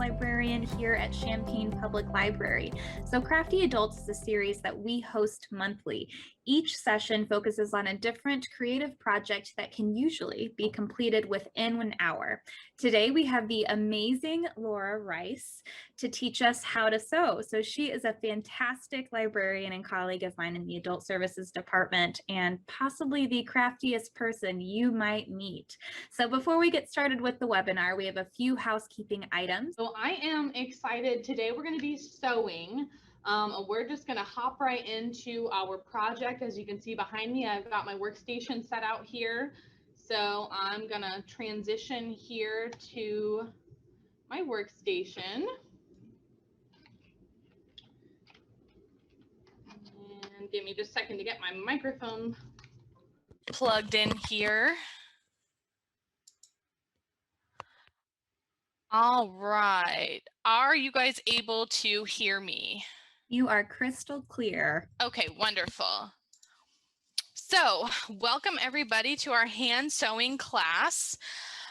librarian here at Champaign Public Library. So Crafty Adults is a series that we host monthly. Each session focuses on a different creative project that can usually be completed within an hour. Today we have the amazing Laura Rice to teach us how to sew. So she is a fantastic librarian and colleague of mine in the Adult Services Department and possibly the craftiest person you might meet. So before we get started with the webinar, we have a few housekeeping items. So I am excited. Today we're going to be sewing. We're just going to hop right into our project. As you can see behind me, I've got my workstation set out here. So I'm going to transition here to my workstation. And give me just a second to get my microphone plugged in here. All right. Are you guys able to hear me? You are crystal clear. Okay, wonderful. So welcome everybody to our hand sewing class.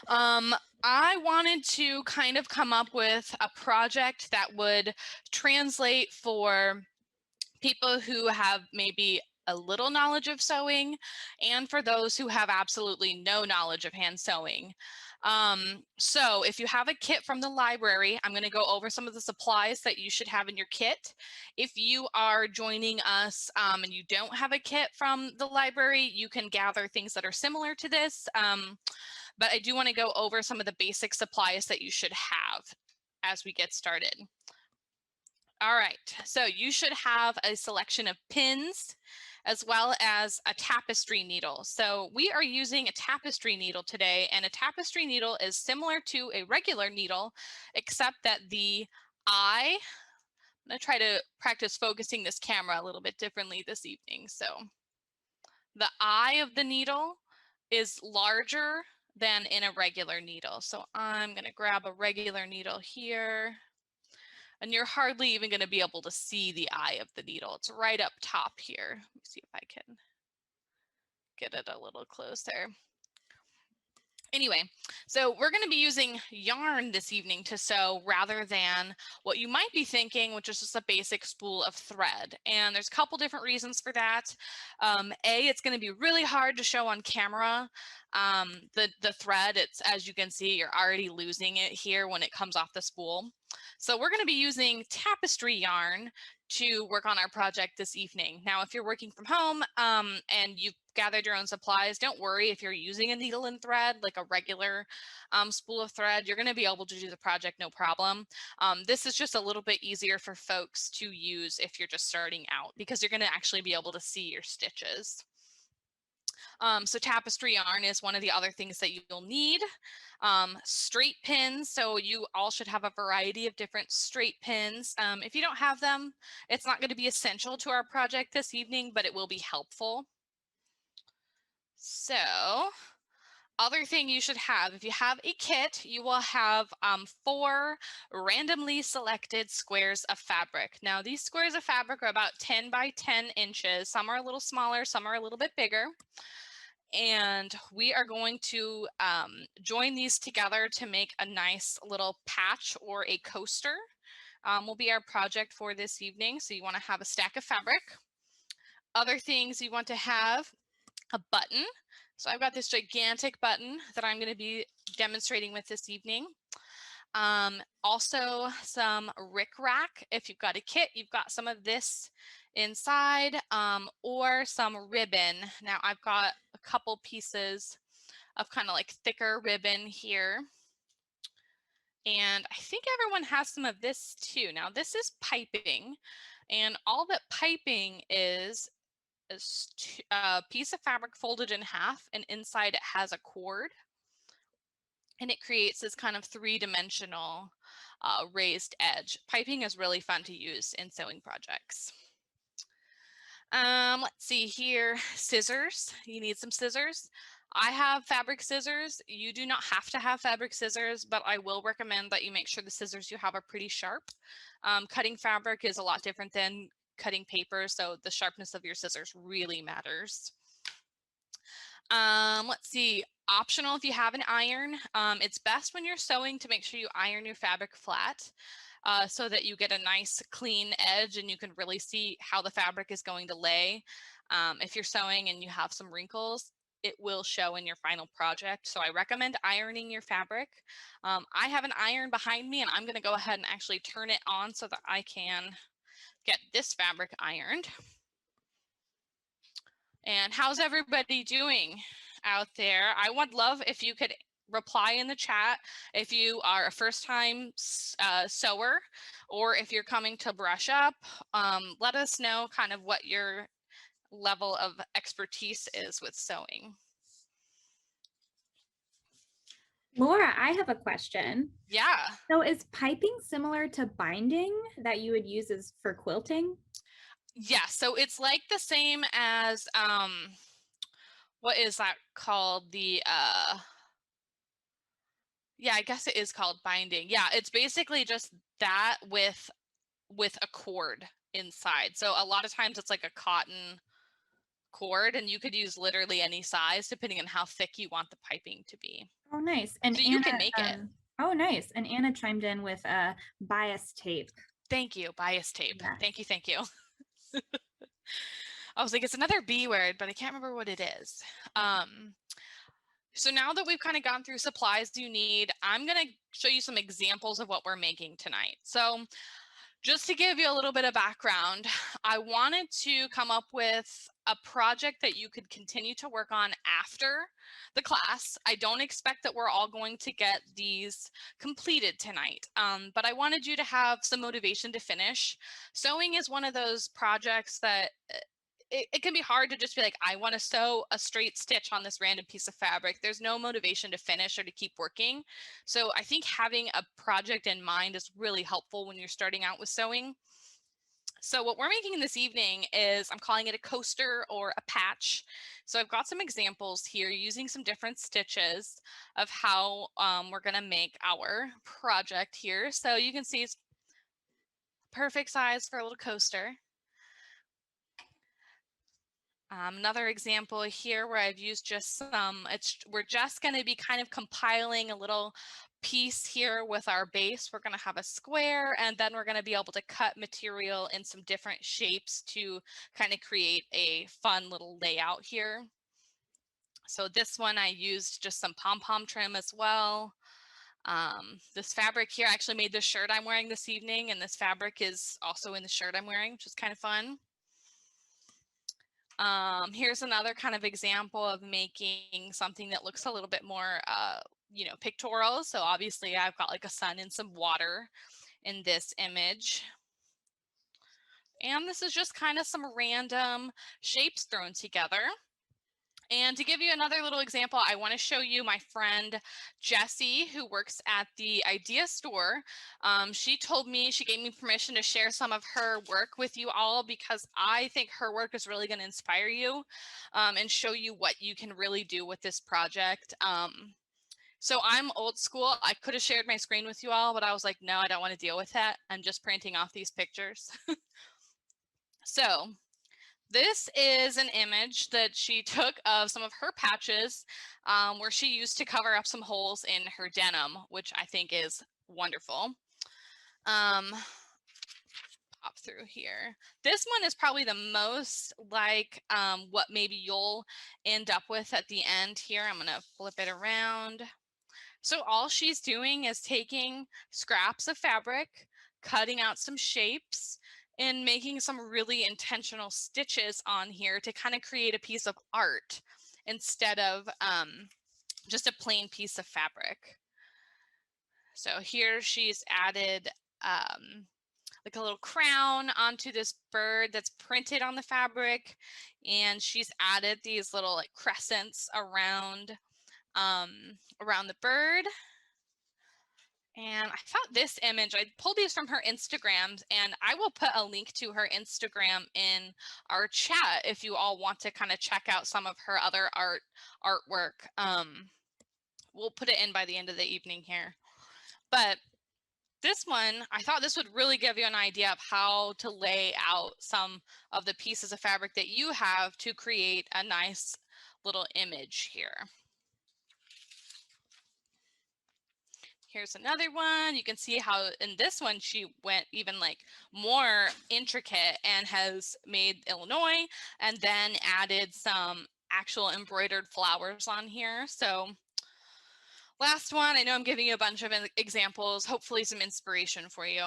I wanted to kind of come up with a project that would translate for people who have maybe a little knowledge of sewing and for those who have absolutely no knowledge of hand sewing. So if you have a kit from the library, I'm going to go over some of the supplies that you should have in your kit. If you are joining us and you don't have a kit from the library, you can gather things that are similar to this. But I do want to go over some of the basic supplies that you should have as we get started. All right, so you should have a selection of pins as well as a tapestry needle. So we are using a tapestry needle today, and a tapestry needle is similar to a regular needle, except that the eye, I'm gonna try to practice focusing this camera a little bit differently this evening. So the eye of the needle is larger than in a regular needle. So I'm gonna grab a regular needle here. And you're hardly even going to be able to see the eye of the needle. It's right up top here. Let me see if I can get it a little closer. Anyway, so we're going to be using yarn this evening to sew rather than what you might be thinking, which is just a basic spool of thread. And there's a couple different reasons for that. It's going to be really hard to show on camera. The thread, it's, as you can see, you're already losing it here when it comes off the spool. So we're going to be using tapestry yarn to work on our project this evening. Now, if you're working from home and you've gathered your own supplies, don't worry if you're using a needle and thread, like a regular spool of thread, you're going to be able to do the project no problem. This is just a little bit easier for folks to use if you're just starting out, because you're going to actually be able to see your stitches. So tapestry yarn is one of the other things that you'll need. Straight pins, so you all should have a variety of different straight pins. If you don't have them, it's not going to be essential to our project this evening, but it will be helpful. So other thing you should have, if you have a kit, you will have 4 randomly selected squares of fabric. Now these squares of fabric are about 10 by 10 inches. Some are a little smaller, some are a little bit bigger. And we are going to join these together to make a nice little patch or a coaster. Will be our project for this evening. So you want to have a stack of fabric. Other things you want to have, a button. So I've got this gigantic button that I'm going to be demonstrating with this evening. Also some rickrack. If you've got a kit, you've got some of this inside, or some ribbon. Now I've got a couple pieces of kind of like thicker ribbon here. And I think everyone has some of this too. Now this is piping, and all that piping is a piece of fabric folded in half, and inside it has a cord. And it creates this kind of 3-dimensional raised edge. Piping is really fun to use in sewing projects. Let's see here, scissors. You need some scissors. I have fabric scissors. You do not have to have fabric scissors, but I will recommend that you make sure the scissors you have are pretty sharp. Cutting fabric is a lot different than cutting paper, so the sharpness of your scissors really matters. Let's see. Optional if you have an iron. It's best when you're sewing to make sure you iron your fabric flat so that you get a nice clean edge and you can really see how the fabric is going to lay. If you're sewing and you have some wrinkles, it will show in your final project. So I recommend ironing your fabric. I have an iron behind me and I'm going to go ahead and actually turn it on so that I can get this fabric ironed. And how's everybody doing out there? I would love if you could reply in the chat if you are a first-time sewer or if you're coming to brush up. Let us know kind of what your level of expertise is with sewing. Laura, I have a question. Yeah. So is piping similar to binding that you would use as for quilting? Yeah, so it's like the same as what is that called? Yeah, I guess it is called binding. Yeah, it's basically just that with a cord inside. So a lot of times it's like a cotton cord and you could use literally any size depending on how thick you want the piping to be. Oh, nice. And So you can make it. Oh, nice. And Anna chimed in with a bias tape. Thank you, bias tape. Yeah. Thank you, thank you. I was like, it's another B word, but I can't remember what it is. So now that we've kind of gone through supplies you need, I'm going to show you some examples of what we're making tonight. So just to give you a little bit of background, I wanted to come up with a project that you could continue to work on after the class. I don't expect that we're all going to get these completed tonight, but I wanted you to have some motivation to finish. Sewing is one of those projects that it can be hard to just be like, I want to sew a straight stitch on this random piece of fabric. There's no motivation to finish or to keep working. So I think having a project in mind is really helpful when you're starting out with sewing. So what we're making this evening is, I'm calling it a coaster or a patch. So I've got some examples here using some different stitches of how we're going to make our project here. So you can see it's perfect size for a little coaster. Another example here where I've used just some, we're just going to be kind of compiling a little piece here with our base. We're going to have a square and then we're going to be able to cut material in some different shapes to kind of create a fun little layout here. So this one I used just some pom-pom trim as well. This fabric here, I actually made the shirt I'm wearing this evening, and this fabric is also in the shirt I'm wearing, which is kind of fun. Here's another kind of example of making something that looks a little bit more, pictorial. So obviously I've got like a sun and some water in this image. And this is just kind of some random shapes thrown together. And to give you another little example, I want to show you my friend Jessie, who works at the Idea Store. She gave me permission to share some of her work with you all because I think her work is really going to inspire you and show you what you can really do with this project. So I'm old school. I could have shared my screen with you all, but I was like, no, I don't want to deal with that. I'm just printing off these pictures. So this is an image that she took of some of her patches where she used to cover up some holes in her denim, which I think is wonderful. Pop through here. This one is probably the most like what maybe you'll end up with at the end here. I'm going to flip it around. So all she's doing is taking scraps of fabric, cutting out some shapes, and making some really intentional stitches on here to kind of create a piece of art instead of just a plain piece of fabric. So here she's added like a little crown onto this bird that's printed on the fabric, and she's added these little like crescents around the bird. And I thought this image, I pulled these from her Instagram, and I will put a link to her Instagram in our chat if you all want to kind of check out some of her other artwork. We'll put it in by the end of the evening here. But this one, I thought this would really give you an idea of how to lay out some of the pieces of fabric that you have to create a nice little image here. Here's another one. You can see how in this one she went even like more intricate and has made Illinois and then added some actual embroidered flowers on here. So last one, I know I'm giving you a bunch of examples, hopefully some inspiration for you.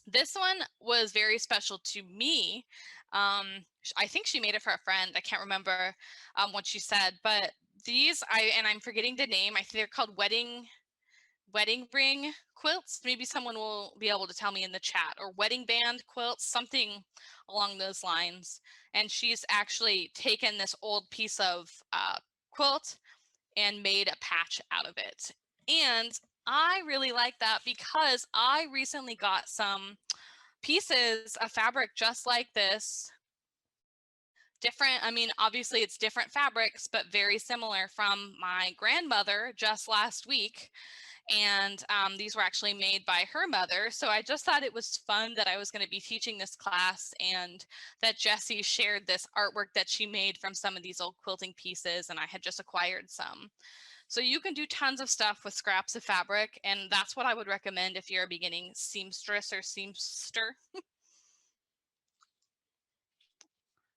This one was very special to me. I think she made it for a friend. I can't remember what she said, but these, I'm forgetting the name. I think they're called wedding ring quilts. Maybe someone will be able to tell me in the chat, or wedding band quilts, something along those lines. And she's actually taken this old piece of quilt and made a patch out of it. And I really like that because I recently got some pieces of fabric just like this. Different, I mean, obviously it's different fabrics, but very similar from my grandmother just last week. And these were actually made by her mother. So I just thought it was fun that I was going to be teaching this class and that Jessie shared this artwork that she made from some of these old quilting pieces, and I had just acquired some. So you can do tons of stuff with scraps of fabric, and that's what I would recommend if you're a beginning seamstress or seamster.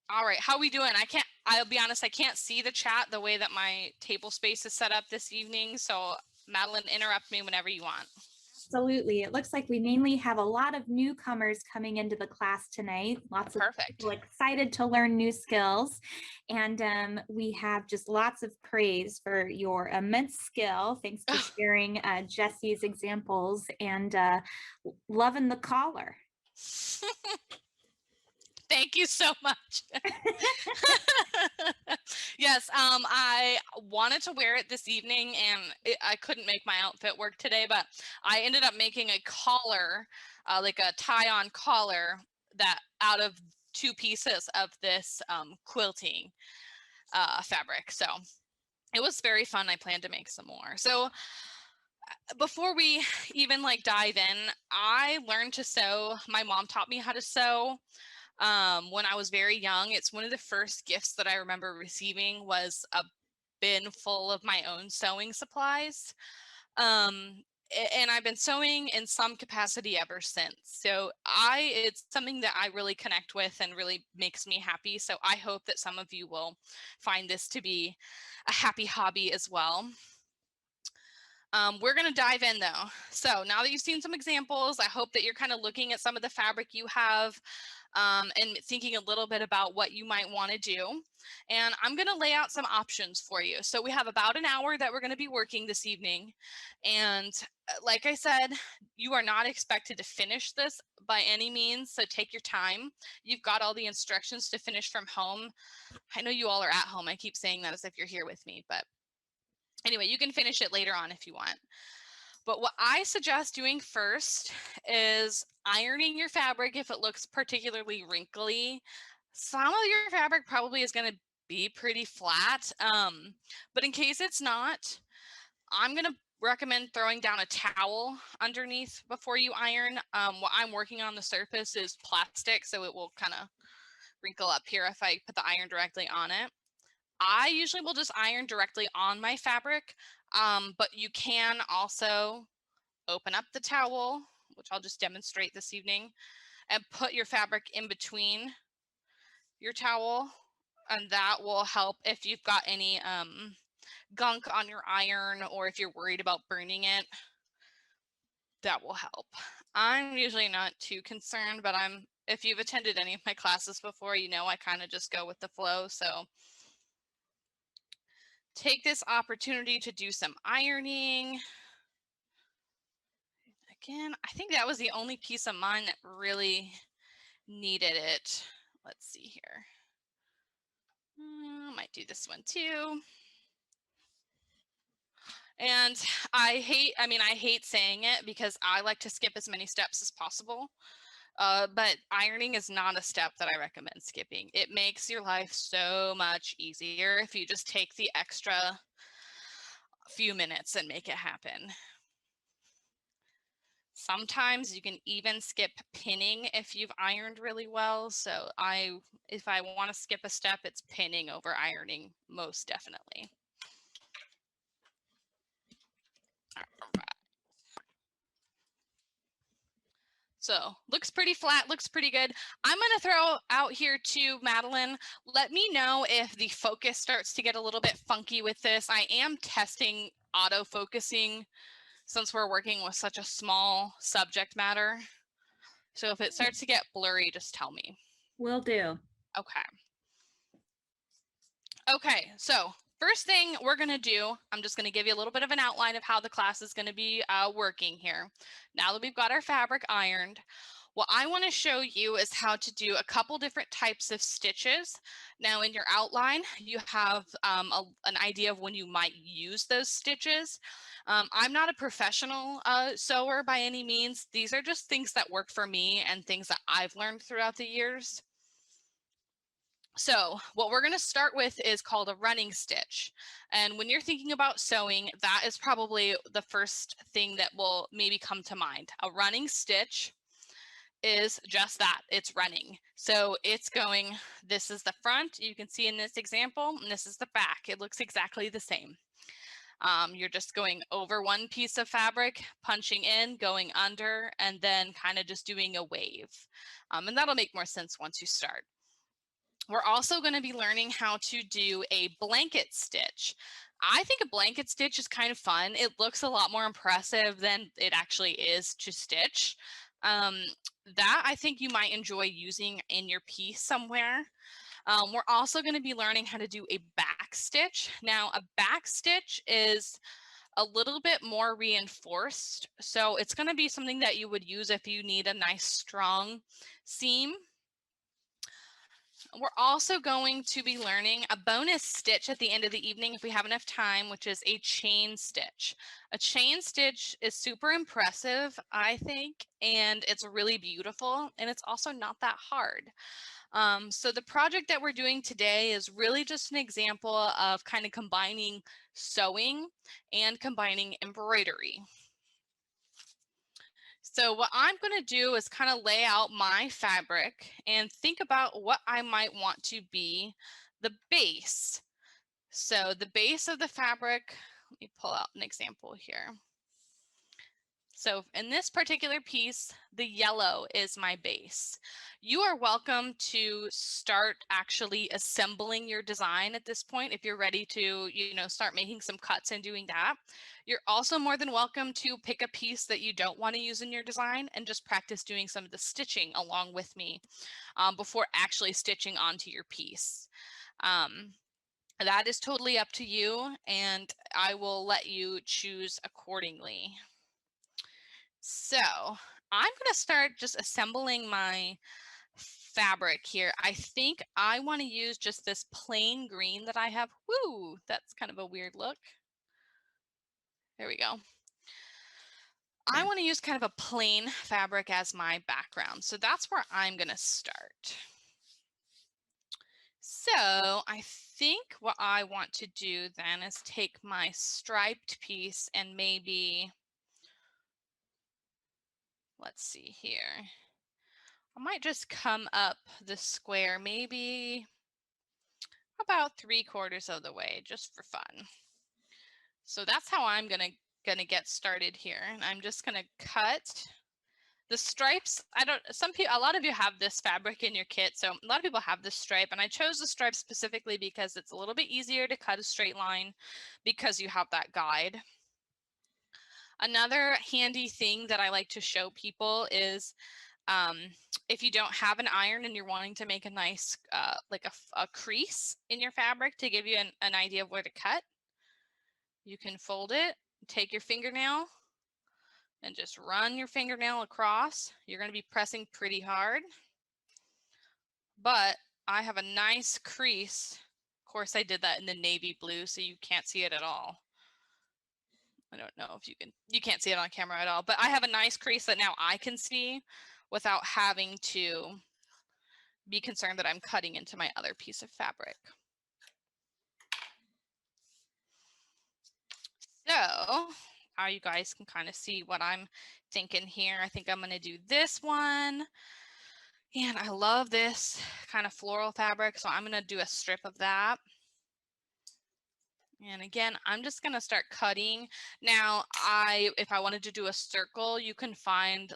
All right, how we doing? I'll be honest, I can't see the chat the way that my table space is set up this evening. So Madeline, interrupt me whenever you want. Absolutely. It looks like we mainly have a lot of newcomers coming into the class tonight. Lots of people excited to learn new skills. And we have just lots of praise for your immense skill. Thanks for sharing Jessie's examples and loving the collar. Thank you so much. Yes, I wanted to wear it this evening and I couldn't make my outfit work today, but I ended up making a collar, like a tie-on collar that out of 2 pieces of this quilting fabric. So it was very fun. I plan to make some more. So before we even like dive in, I learned to sew. My mom taught me how to sew when I was very young. It's one of the first gifts that I remember receiving was a bin full of my own sewing supplies. And I've been sewing in some capacity ever since. So it's something that I really connect with and really makes me happy. So I hope that some of you will find this to be a happy hobby as well. We're going to dive in though. So now that you've seen some examples, I hope that you're kind of looking at some of the fabric you have and thinking a little bit about what you might want to do. And I'm going to lay out some options for you. So we have about an hour that we're going to be working this evening. And like I said, you are not expected to finish this by any means. So take your time. You've got all the instructions to finish from home. I know you all are at home. I keep saying that as if you're here with me, but anyway, you can finish it later on if you want. But what I suggest doing first is ironing your fabric if it looks particularly wrinkly. Some of your fabric probably is going to be pretty flat, but in case it's not, I'm going to recommend throwing down a towel underneath before you iron. What I'm working on the surface is plastic, so it will kind of wrinkle up here if I put the iron directly on it. I usually will just iron directly on my fabric, but you can also open up the towel, which I'll just demonstrate this evening, and put your fabric in between your towel, and that will help if you've got any gunk on your iron or if you're worried about burning it. That will help. I'm usually not too concerned, but if you've attended any of my classes before, you know I kind of just go with the flow. So take this opportunity to do some ironing. Again, I think that was the only piece of mine that really needed it. Let's see here. Might do this one too. And I hate saying it because I like to skip as many steps as possible. But ironing is not a step that I recommend skipping. It makes your life so much easier if you just take the extra few minutes and make it happen. Sometimes you can even skip pinning if you've ironed really well. So if I want to skip a step, it's pinning over ironing, most definitely. All right. So looks pretty flat, looks pretty good. I'm gonna throw out here too, Madeline, let me know if the focus starts to get a little bit funky with this. I am testing auto-focusing since we're working with such a small subject matter. So if it starts to get blurry, just tell me. Will do. Okay. Okay, so first thing we're gonna do, I'm just gonna give you a little bit of an outline of how the class is gonna be working here. Now that we've got our fabric ironed, what I wanna show you is how to do a couple different types of stitches. Now in your outline, you have an idea of when you might use those stitches. I'm not a professional sewer by any means. These are just things that work for me and things that I've learned throughout the years. So what we're going to start with is called a running stitch. And when you're thinking about sewing, that is probably the first thing that will maybe come to mind. A running stitch is just that, it's running. So it's going, this is the front, you can see in this example, and this is the back. It looks exactly the same. You're just going over one piece of fabric, punching in, going under, and then kind of just doing a wave. And that'll make more sense once you start. We're also going to be learning how to do a blanket stitch. I think a blanket stitch is kind of fun. It looks a lot more impressive than it actually is to stitch. That I think you might enjoy using in your piece somewhere. We're also going to be learning how to do a back stitch. Now, a back stitch is a little bit more reinforced. So it's going to be something that you would use if you need a nice strong seam. We're also going to be learning a bonus stitch at the end of the evening if we have enough time, which is a chain stitch. A chain stitch is super impressive, I think, and it's really beautiful, and it's also not that hard. So the project that we're doing today is really just an example of kind of combining sewing and combining embroidery. So what I'm going to do is kind of lay out my fabric and think about what I might want to be the base. So the base of the fabric, let me pull out an example here. So in this particular piece, the yellow is my base. You are welcome to start actually assembling your design at this point if you're ready to, start making some cuts and doing that. You're also more than welcome to pick a piece that you don't want to use in your design and just practice doing some of the stitching along with me before actually stitching onto your piece. That is totally up to you, and I will let you choose accordingly. So I'm going to start just assembling my fabric here. I think I want to use just this plain green that I have. Woo, that's kind of a weird look. There we go. I want to use kind of a plain fabric as my background. So that's where I'm going to start. So I think what I want to do then is take my striped piece and maybe, let's see here. I might just come up the square, maybe about 3/4 of the way, just for fun. So that's how I'm gonna get started here. And I'm just gonna cut the stripes. A lot of you have this fabric in your kit. So a lot of people have this stripe, and I chose the stripe specifically because it's a little bit easier to cut a straight line because you have that guide. Another handy thing that I like to show people is if you don't have an iron and you're wanting to make a nice, like a crease in your fabric to give you an idea of where to cut, you can fold it, take your fingernail, and just run your fingernail across. You're going to be pressing pretty hard, but I have a nice crease. Of course, I did that in the navy blue, so you can't see it at all. I don't know if you can't see it on camera at all, but I have a nice crease that now I can see without having to be concerned that I'm cutting into my other piece of fabric. So you guys can kind of see what I'm thinking here. I think I'm going to do this one. And I love this kind of floral fabric, so I'm going to do a strip of that. And again, I'm just going to start cutting. Now, if I wanted to do a circle, you can find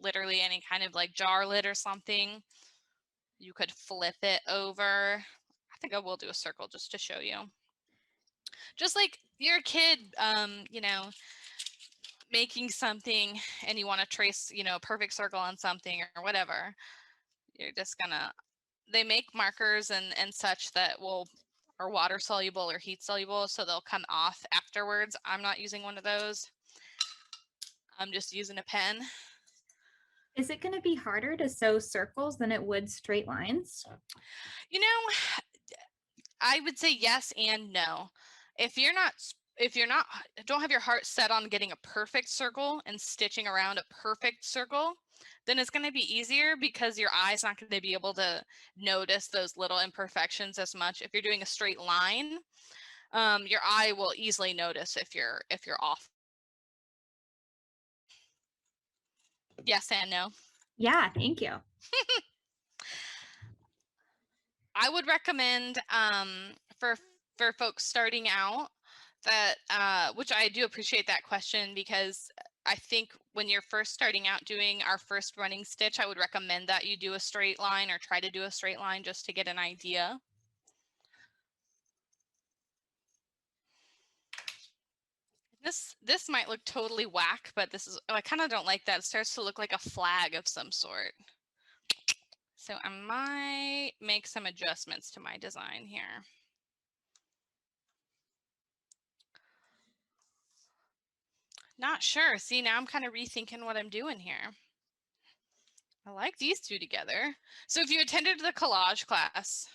literally any kind of like jar lid or something. You could flip it over. I think I will do a circle just to show you. Just like you're a kid, you know, making something and you want to trace, you know, a perfect circle on something or whatever. You're just gonna, they make markers and such that are water soluble or heat soluble, so they'll come off afterwards. I'm not using one of those. I'm just using a pen. Is it going to be harder to sew circles than it would straight lines? You know, I would say yes and no. If you're not don't have your heart set on getting a perfect circle and stitching around a perfect circle, then it's going to be easier because your eye's not going to be able to notice those little imperfections as much. If you're doing a straight line, your eye will easily notice if you're off. Yes and no. Yeah, thank you. I would recommend for folks starting out that which I do appreciate that question, because I think when you're first starting out doing our first running stitch, I would recommend that you do a straight line or try to do a straight line just to get an idea. This might look totally whack, but this is, oh, I kind of don't like that. It starts to look like a flag of some sort. So I might make some adjustments to my design here. Not sure. See, now I'm kind of rethinking what I'm doing here. I like these two together. So if you attended the collage class,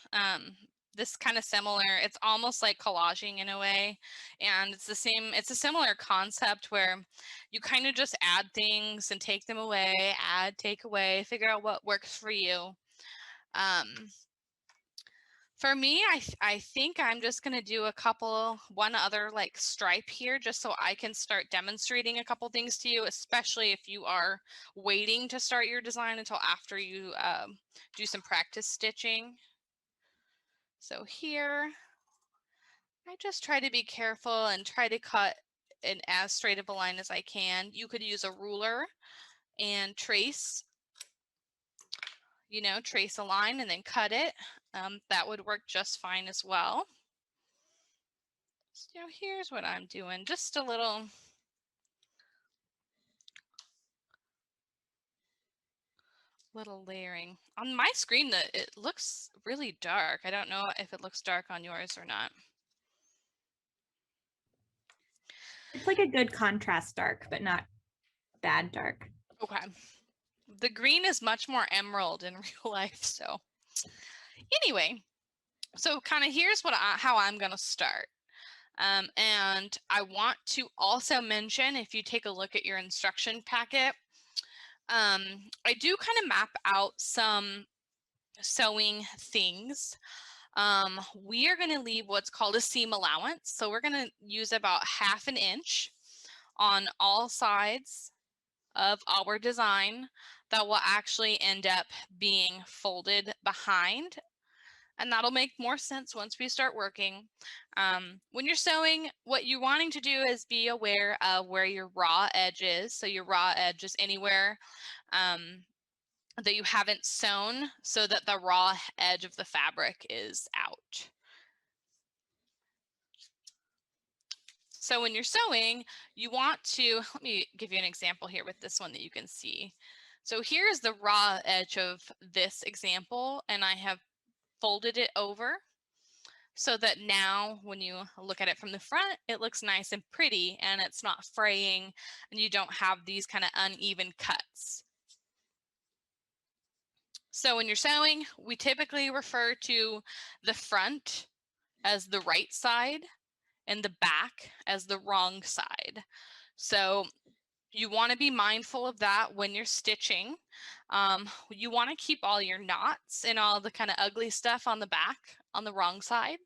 this kind of similar, it's almost like collaging in a way. And it's a similar concept where you kind of just add things and take them away, add, take away, figure out what works for you. For me, I think I'm just going to do one other like stripe here just so I can start demonstrating a couple things to you, especially if you are waiting to start your design until after you do some practice stitching. So here, I just try to be careful and try to cut in as straight of a line as I can. You could use a ruler and trace a line and then cut it. That would work just fine as well. So here's what I'm doing, just a little layering. On my screen, it looks really dark. I don't know if it looks dark on yours or not. It's like a good contrast dark, but not bad dark. Okay. The green is much more emerald in real life, so anyway, so kind of here's how I'm going to start. And I want to also mention, if you take a look at your instruction packet, I do kind of map out some sewing things. We are going to leave what's called a seam allowance. So we're going to use about 1/2 inch on all sides of our design that will actually end up being folded behind. And that'll make more sense once we start working. When you're sewing, what you're wanting to do is be aware of where your raw edge is. So your raw edge is anywhere that you haven't sewn, so that the raw edge of the fabric is out. So when you're sewing, you want to, let me give you an example here with this one that you can see. So here's the raw edge of this example, and I have folded it over so that now when you look at it from the front, it looks nice and pretty and it's not fraying and you don't have these kind of uneven cuts. So when you're sewing, we typically refer to the front as the right side and the back as the wrong side. So you want to be mindful of that when you're stitching. You want to keep all your knots and all the kind of ugly stuff on the back on the wrong side.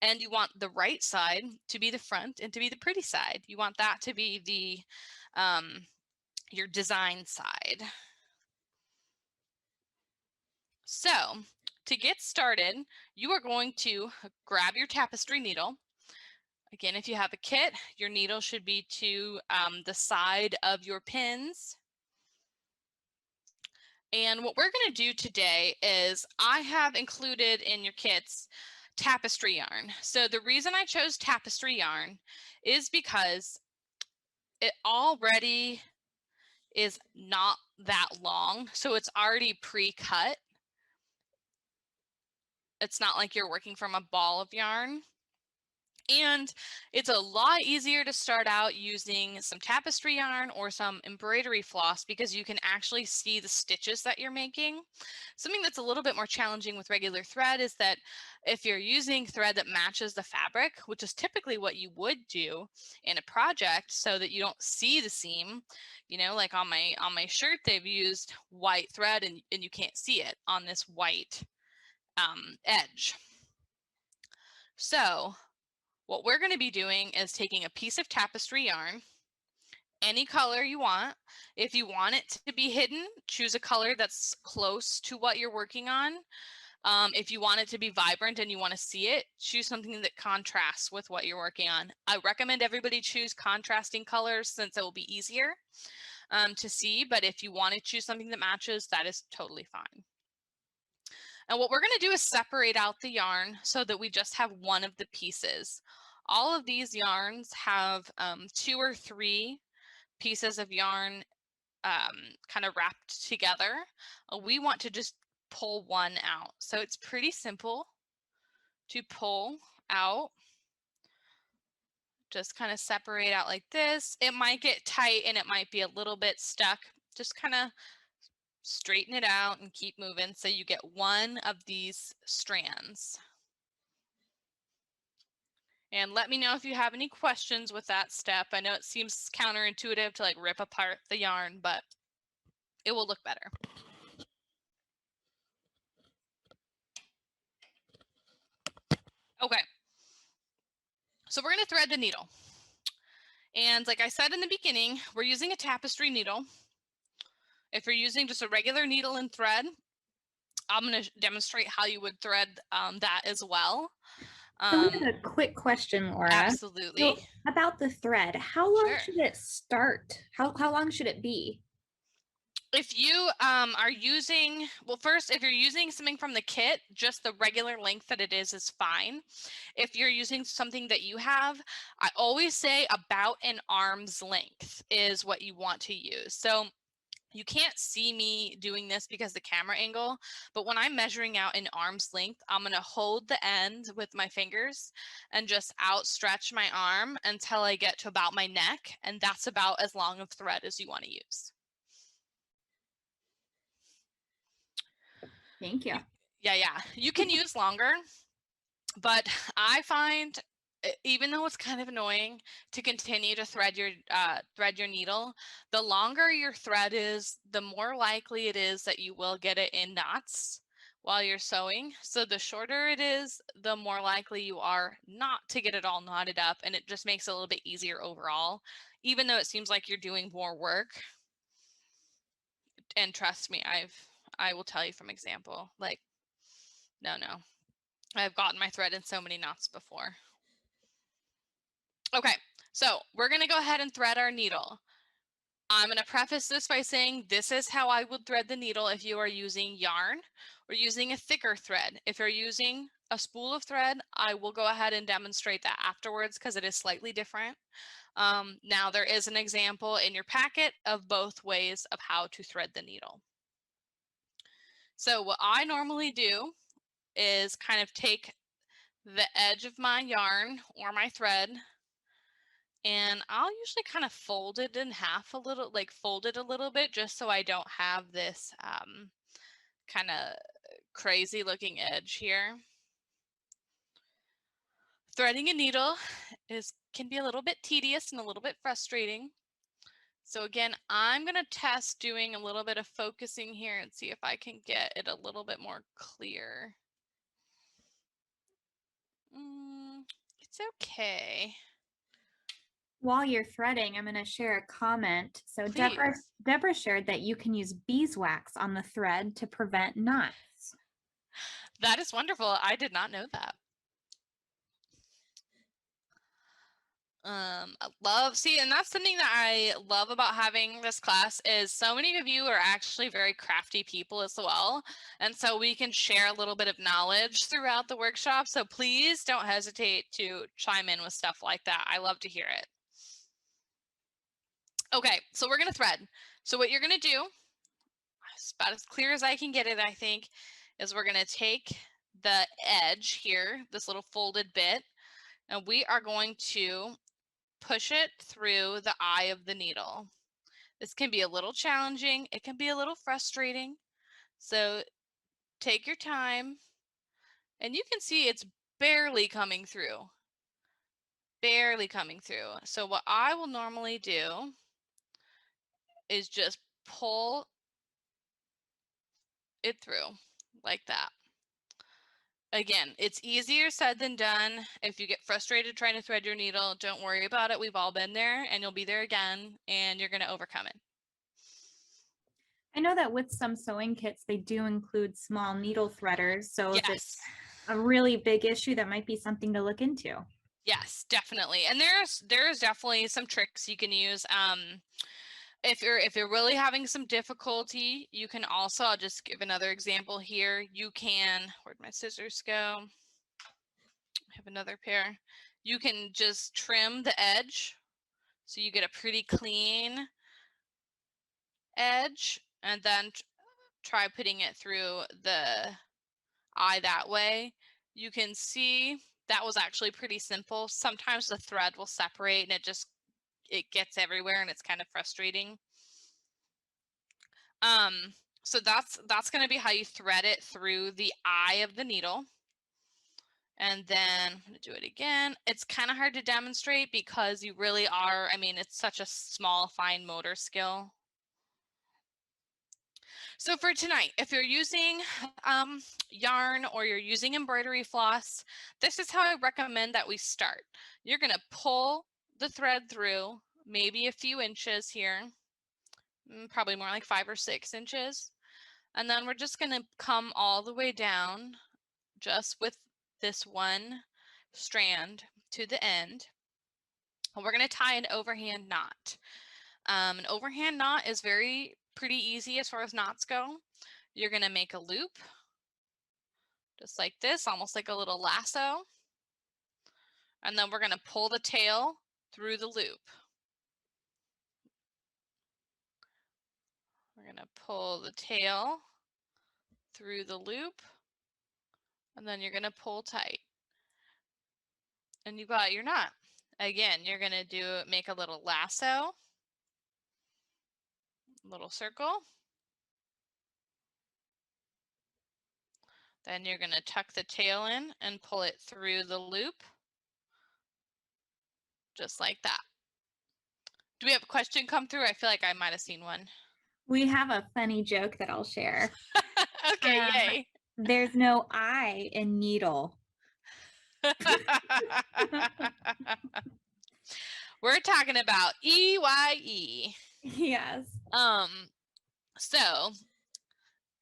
And you want the right side to be the front and to be the pretty side. You want that to be the your design side. So to get started, you are going to grab your tapestry needle. Again, if you have a kit, your needle should be to the side of your pins. And what we're going to do today is I have included in your kits tapestry yarn. So the reason I chose tapestry yarn is because it already is not that long. So it's already pre-cut. It's not like you're working from a ball of yarn. And it's a lot easier to start out using some tapestry yarn or some embroidery floss because you can actually see the stitches that you're making. Something that's a little bit more challenging with regular thread is that if you're using thread that matches the fabric, which is typically what you would do in a project so that you don't see the seam, you know, like on my shirt, they've used white thread and you can't see it on this white edge. So what we're going to be doing is taking a piece of tapestry yarn, any color you want. If you want it to be hidden, choose a color that's close to what you're working on. If you want it to be vibrant and you want to see it, choose something that contrasts with what you're working on. I recommend everybody choose contrasting colors since it will be easier to see, but if you want to choose something that matches, that is totally fine. And what we're going to do is separate out the yarn so that we just have one of the pieces. All of these yarns have 2 or 3 pieces of yarn kind of wrapped together. We want to just pull one out. So it's pretty simple to pull out. Just kind of separate out like this. It might get tight and it might be a little bit stuck. Just kind of straighten it out and keep moving so you get one of these strands. And let me know if you have any questions with that step. I know it seems counterintuitive to like rip apart the yarn, but it will look better. Okay, so we're going to thread the needle. And like I said in the beginning, we're using a tapestry needle. If you're using just a regular needle and thread, I'm going to demonstrate how you would thread that as well. So we have a quick question, Laura. Absolutely. So about the thread, how long Sure. should it start? How long should it be? If you are using, well, first, if you're using something from the kit, just the regular length that it is fine. If you're using something that you have, I always say about an arm's length is what you want to use. So you can't see me doing this because the camera angle, but when I'm measuring out an arm's length, I'm going to hold the end with my fingers and just outstretch my arm until I get to about my neck. And that's about as long of thread as you want to use. Thank you. Yeah. You can use longer, but I find even though it's kind of annoying to continue to thread your needle, the longer your thread is, the more likely it is that you will get it in knots while you're sewing. So the shorter it is, the more likely you are not to get it all knotted up, and it just makes it a little bit easier overall, even though it seems like you're doing more work. And trust me, I will tell you from example, like, no. I've gotten my thread in so many knots before. Okay, so we're going to go ahead and thread our needle. I'm going to preface this by saying this is how I would thread the needle if you are using yarn or using a thicker thread. If you're using a spool of thread, I will go ahead and demonstrate that afterwards because it is slightly different. Now there is an example in your packet of both ways of how to thread the needle. So what I normally do is kind of take the edge of my yarn or my thread, and I'll usually kind of fold it in half a little, like fold it a little bit just so I don't have this kind of crazy looking edge here. Threading a needle can be a little bit tedious and a little bit frustrating. So again, I'm going to test doing a little bit of focusing here and see if I can get it a little bit more clear. It's okay. While you're threading, I'm going to share a comment. So Please. Deborah shared that you can use beeswax on the thread to prevent knots. That is wonderful. I did not know that. I love, see, and that's something that I love about having this class is so many of you are actually very crafty people as well. And so we can share a little bit of knowledge throughout the workshop. So please don't hesitate to chime in with stuff like that. I love to hear it. Okay, so we're going to thread. So what you're going to do, it's about as clear as I can get it, I think, is we're going to take the edge here, this little folded bit, and we are going to push it through the eye of the needle. This can be a little challenging. It can be a little frustrating. So take your time, and you can see it's barely coming through. Barely coming through. So what I will normally do is just pull it through like that. Again, it's easier said than done. If you get frustrated trying to thread your needle, don't worry about it. We've all been there, and you'll be there again, and you're going to overcome it. I know that with some sewing kits, they do include small needle threaders. So if it's a really big issue, that might be something to look into. Yes, definitely. And there's definitely some tricks you can use. If you're really having some difficulty, you can also, I'll just give another example here. You can, where'd my scissors go? I have another pair. You can just trim the edge so you get a pretty clean edge, and then try putting it through the eye that way. You can see that was actually pretty simple. Sometimes the thread will separate and it gets everywhere and it's kind of frustrating. So that's going to be how you thread it through the eye of the needle. And then I'm going to do it again. It's kind of hard to demonstrate because you really are, I mean, it's such a small, fine motor skill. So for tonight, if you're using yarn or you're using embroidery floss, this is how I recommend that we start. You're going to pull the thread through maybe a few inches here, probably more like 5 or 6 inches. And then we're just going to come all the way down just with this one strand to the end. And we're going to tie an overhand knot. An overhand knot is pretty easy as far as knots go. You're going to make a loop just like this, almost like a little lasso. And then we're going to pull the tail through the loop. We're going to pull the tail through the loop, and then you're going to pull tight. And you got your knot. Again, you're going to make a little lasso, little circle. Then you're going to tuck the tail in and pull it through the loop, just like that. Do we have a question come through? I feel like I might have seen one. We have a funny joke that I'll share. Okay, yay. There's no I in needle. We're talking about EYE. Yes. So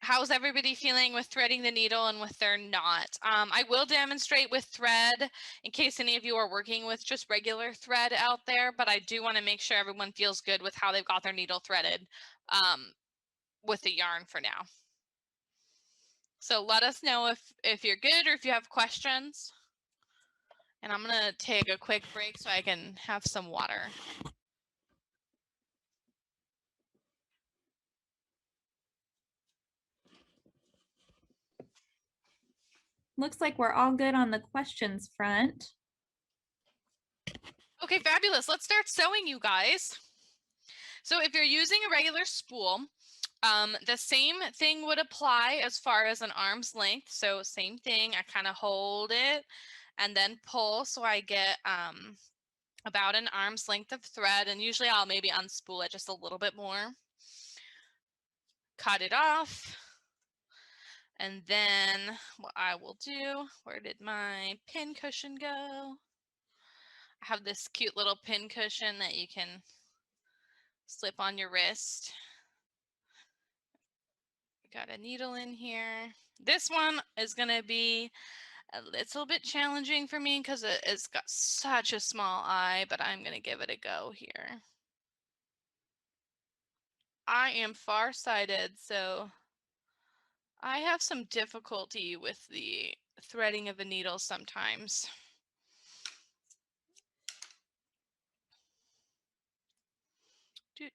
how's everybody feeling with threading the needle and with their knot? I will demonstrate with thread in case any of you are working with just regular thread out there, but I do want to make sure everyone feels good with how they've got their needle threaded with the yarn for now. So let us know if you're good or if you have questions. And I'm going to take a quick break so I can have some water. Looks like we're all good on the questions front. Okay, fabulous. Let's start sewing, you guys. So if you're using a regular spool, the same thing would apply as far as an arm's length. So same thing, I kind of hold it and then pull so I get about an arm's length of thread, and usually I'll maybe unspool it just a little bit more. Cut it off. And then what I will do, where did my pin cushion go? have this cute little pin cushion that you can slip on your wrist. Got a needle in here. This one is going to be a little bit challenging for me because it's got such a small eye, but I'm going to give it a go here. I am farsighted, so I have some difficulty with the threading of a needle sometimes. Oh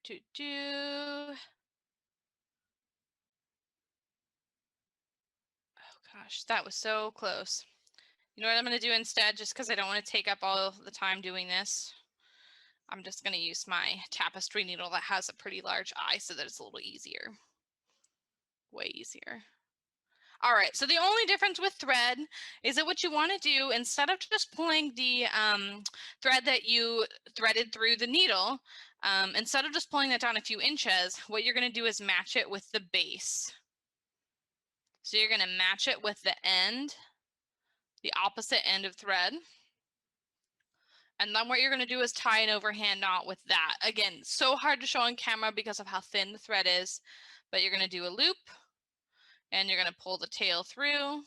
gosh, that was so close. You know what I'm going to do instead, just because I don't want to take up all the time doing this? I'm just going to use my tapestry needle that has a pretty large eye so that it's a little easier. Way easier. All right, so the only difference with thread is that what you want to do, instead of just pulling the thread that you threaded through the needle, instead of just pulling that down a few inches, what you're going to do is match it with the base. So you're going to match it with the end, the opposite end of thread. And then what you're going to do is tie an overhand knot with that. Again, so hard to show on camera because of how thin the thread is, but you're going to do a loop and you're going to pull the tail through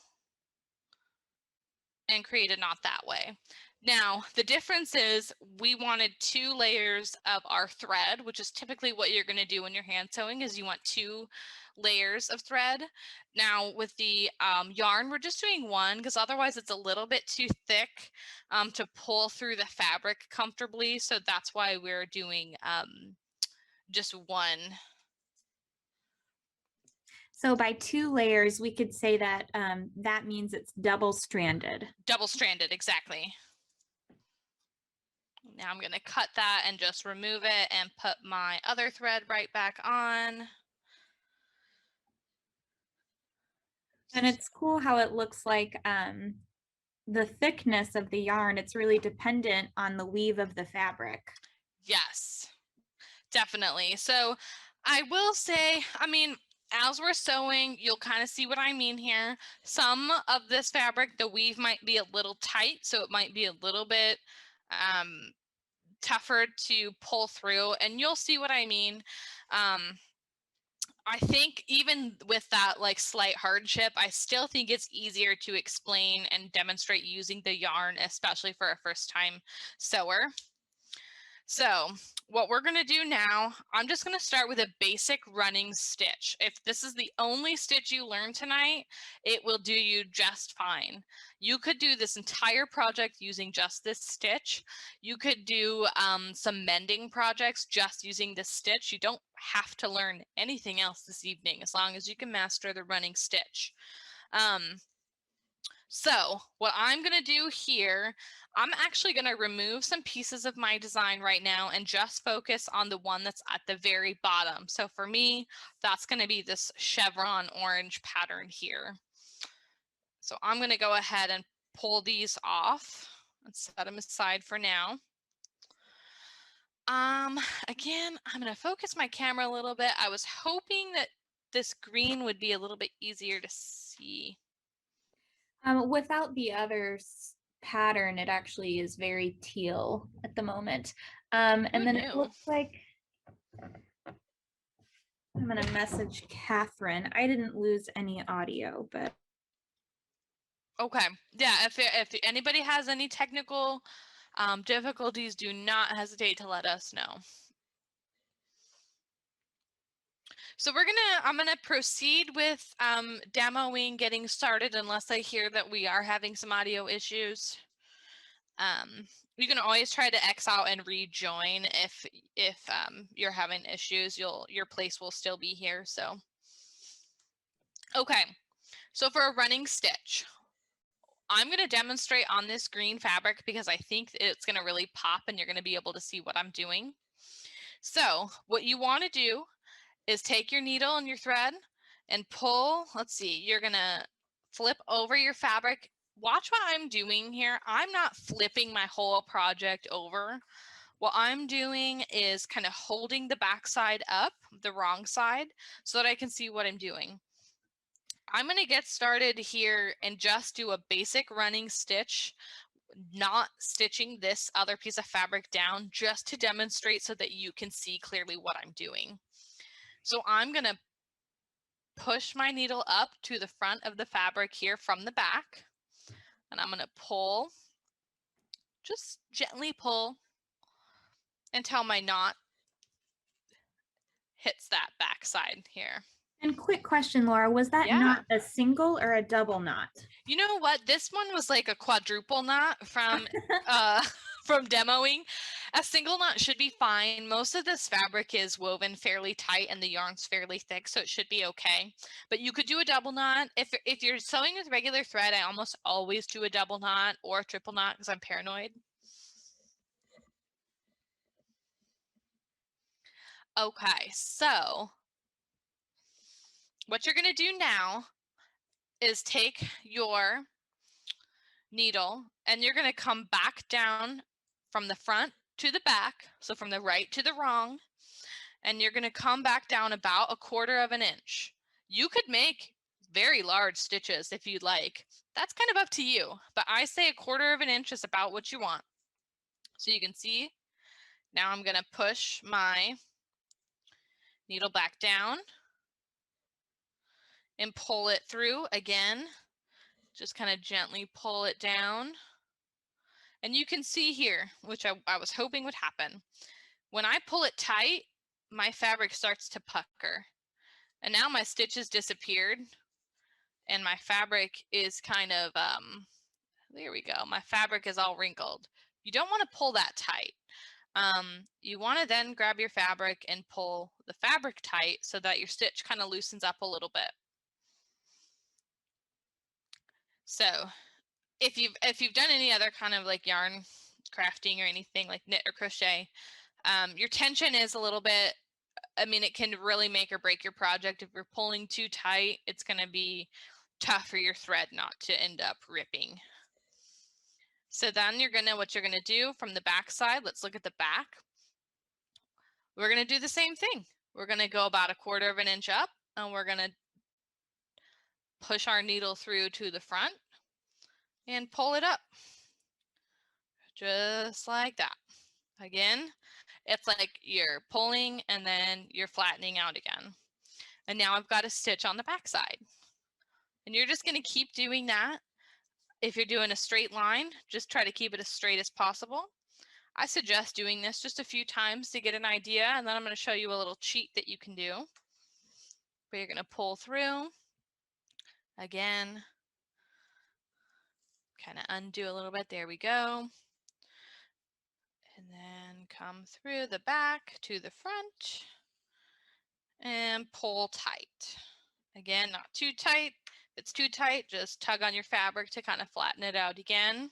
and create a knot that way. Now, the difference is we wanted 2 layers of our thread, which is typically what you're going to do when you're hand sewing, is you want 2 layers of thread. Now, with the yarn, we're just doing 1 because otherwise it's a little bit too thick to pull through the fabric comfortably. So that's why we're doing just 1. So by 2 layers, we could say that that means it's double-stranded. Double-stranded, exactly. Now I'm going to cut that and just remove it and put my other thread right back on. And it's cool how it looks like the thickness of the yarn, it's really dependent on the weave of the fabric. Yes, definitely. So I will say, I mean, as we're sewing, you'll kind of see what I mean here. Some of this fabric, the weave might be a little tight, so it might be a little bit tougher to pull through, and you'll see what I mean. I think even with that like slight hardship, I still think it's easier to explain and demonstrate using the yarn, especially for a first time sewer. So what we're going to do now, I'm just going to start with a basic running stitch. If this is the only stitch you learn tonight, it will do you just fine. You could do this entire project using just this stitch. You could do some mending projects just using this stitch. You don't have to learn anything else this evening as long as you can master the running stitch. So what I'm going to do here, I'm actually going to remove some pieces of my design right now and just focus on the one that's at the very bottom. So for me, that's going to be this chevron orange pattern here. So I'm going to go ahead and pull these off and set them aside for now. Again, I'm going to focus my camera a little bit. I was hoping that this green would be a little bit easier to see. Without the other pattern, it actually is very teal at the moment. And then it looks like I'm going to message Catherine. I didn't lose any audio, but. Okay. Yeah, if anybody has any technical difficulties, do not hesitate to let us know. So I'm gonna proceed with demoing, getting started, unless I hear that we are having some audio issues. You can always try to X out and rejoin if you're having issues. Your place will still be here. So okay. So for a running stitch, I'm going to demonstrate on this green fabric because I think it's going to really pop and you're going to be able to see what I'm doing. So what you want to do is take your needle and your thread and pull. Let's see, you're going to flip over your fabric. Watch what I'm doing here. I'm not flipping my whole project over. What I'm doing is kind of holding the back side up, the wrong side, so that I can see what I'm doing. I'm going to get started here and just do a basic running stitch not stitching this other piece of fabric down just to demonstrate so that you can see clearly what I'm doing. So I'm going to push my needle up to the front of the fabric here from the back, and I'm going to pull, just gently pull until my knot hits that back side here. And quick question, Laura, was that Yeah. knot a single or a double knot? You know what? This one was like a quadruple knot from from demoing. A single knot should be fine. Most of this fabric is woven fairly tight and the yarn's fairly thick, so it should be okay. But you could do a double knot. If you're sewing with regular thread, I almost always do a double knot or a triple knot because I'm paranoid. Okay, so what you're going to do now is take your needle and you're going to come back down from the front to the back, so from the right to the wrong, and you're going to come back down about 1/4 of an inch. You could make very large stitches if you'd like. That's kind of up to you, but I say 1/4 of an inch is about what you want. So you can see now I'm going to push my needle back down and pull it through again. Just kind of gently pull it down. And you can see here, which I was hoping would happen. When I pull it tight, my fabric starts to pucker. And now my stitches disappeared and my fabric is kind of, there we go. My fabric is all wrinkled. You don't want to pull that tight. You want to then grab your fabric and pull the fabric tight so that your stitch kind of loosens up a little bit. So if you've done any other kind of like yarn crafting or anything like knit or crochet, your tension is a little bit, I mean, it can really make or break your project. If you're pulling too tight, it's going to be tough for your thread not to end up ripping. So then what you're going to do from the back side, let's look at the back. We're going to do the same thing. We're going to go about 1/4 of an inch up and we're going to push our needle through to the front and pull it up. Just like that. Again, it's like you're pulling and then you're flattening out again. And now I've got a stitch on the back side. And you're just going to keep doing that. If you're doing a straight line, just try to keep it as straight as possible. I suggest doing this just a few times to get an idea, and then I'm going to show you a little cheat that you can do. But you're going to pull through. Again, kind of undo a little bit. There we go. And then come through the back to the front and pull tight. Again, not too tight. If it's too tight, just tug on your fabric to kind of flatten it out again.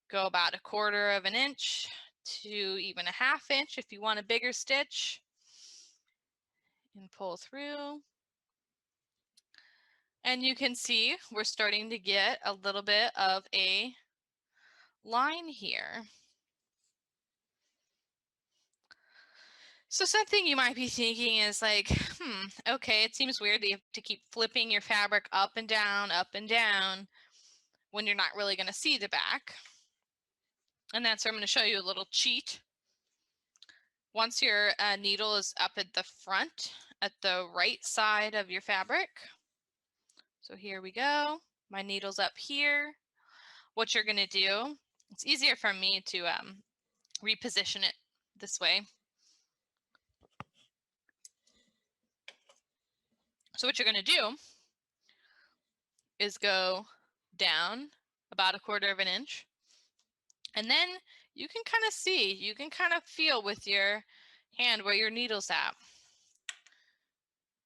Go about 1/4 of an inch to even 1/2 inch if you want a bigger stitch. And pull through. And you can see we're starting to get a little bit of a line here. So something you might be thinking is like, okay, it seems weird that you have to keep flipping your fabric up and down when you're not really going to see the back. And that's where I'm going to show you a little cheat. Once your needle is up at the front, at the right side of your fabric. So here we go. My needle's up here. What you're going to do, it's easier for me to reposition it this way. So what you're going to do is go down about 1/4 of an inch. And then you can kind of see, you can kind of feel with your hand where your needle's at.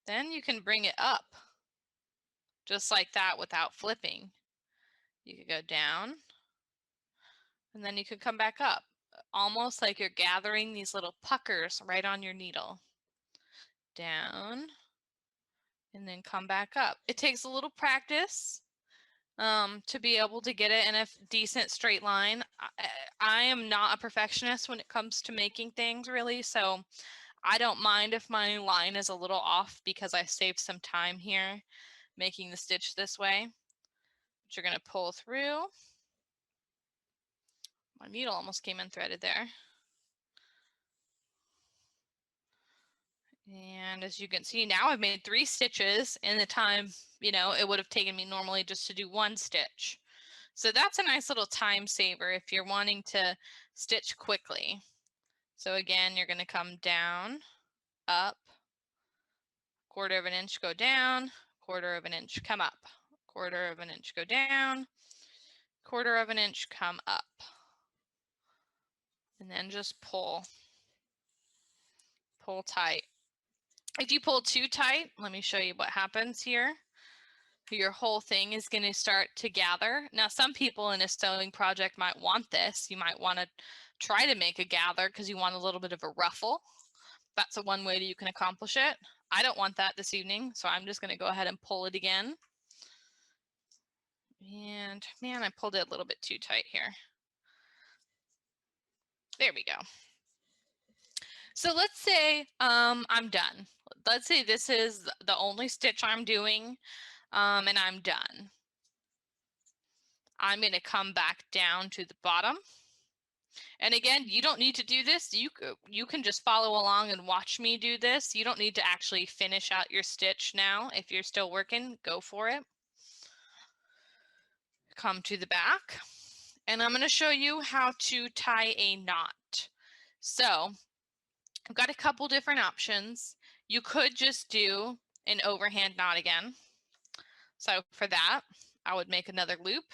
Then you can bring it up just like that without flipping. You could go down and then you could come back up, almost like you're gathering these little puckers right on your needle. Down and then come back up. It takes a little practice to be able to get it in a decent straight line. I am not a perfectionist when it comes to making things really, so I don't mind if my line is a little off because I saved some time here making the stitch this way. But you're going to pull through My needle almost came unthreaded there. And as you can see, now I've made 3 stitches in the time, it would have taken me normally just to do 1 stitch. So that's a nice little time saver if you're wanting to stitch quickly. So again, you're going to come down, up, 1/4 of an inch, go down, 1/4 of an inch, come up, 1/4 of an inch, go down, 1/4 of an inch, come up. And then just pull tight. If you pull too tight, let me show you what happens here. Your whole thing is going to start to gather. Now, some people in a sewing project might want this. You might want to try to make a gather because you want a little bit of a ruffle. That's one way that you can accomplish it. I don't want that this evening, so I'm just going to go ahead and pull it again. And man, I pulled it a little bit too tight here. There we go. So let's say I'm done. Let's say this is the only stitch I'm doing, and I'm done. I'm going to come back down to the bottom. And again, you don't need to do this. You can just follow along and watch me do this. You don't need to actually finish out your stitch now. If you're still working, go for it. Come to the back, and I'm going to show you how to tie a knot. So I've got a couple different options. You could just do an overhand knot again. So for that, I would make another loop.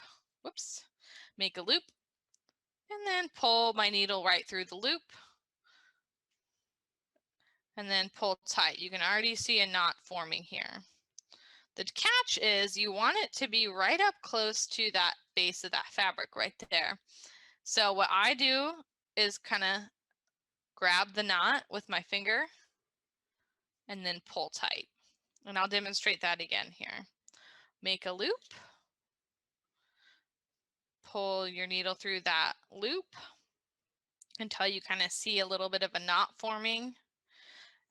Whoops, make a loop, and then pull my needle right through the loop, and then pull tight. You can already see a knot forming here. The catch is you want it to be right up close to that base of that fabric right there. So what I do is kind of grab the knot with my finger and then pull tight. And I'll demonstrate that again here. Make a loop, pull your needle through that loop until you kind of see a little bit of a knot forming.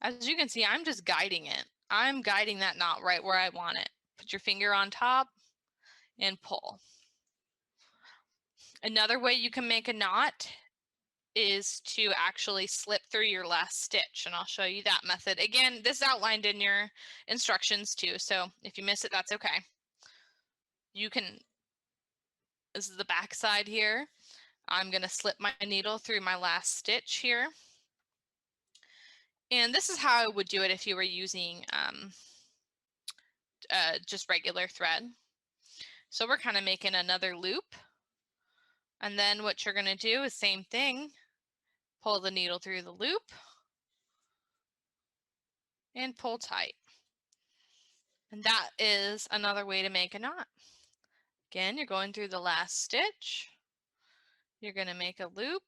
As you can see, I'm just guiding it. I'm guiding that knot right where I want it. Put your finger on top and pull. Another way you can make a knot is to actually slip through your last stitch, and I'll show you that method. Again, this is outlined in your instructions too, so if you miss it, that's okay. You can, this is the back side here. I'm going to slip my needle through my last stitch here. And this is how I would do it if you were using just regular thread. So we're kind of making another loop. And then what you're going to do is same thing. Pull the needle through the loop and pull tight. And that is another way to make a knot. Again, you're going through the last stitch. You're going to make a loop.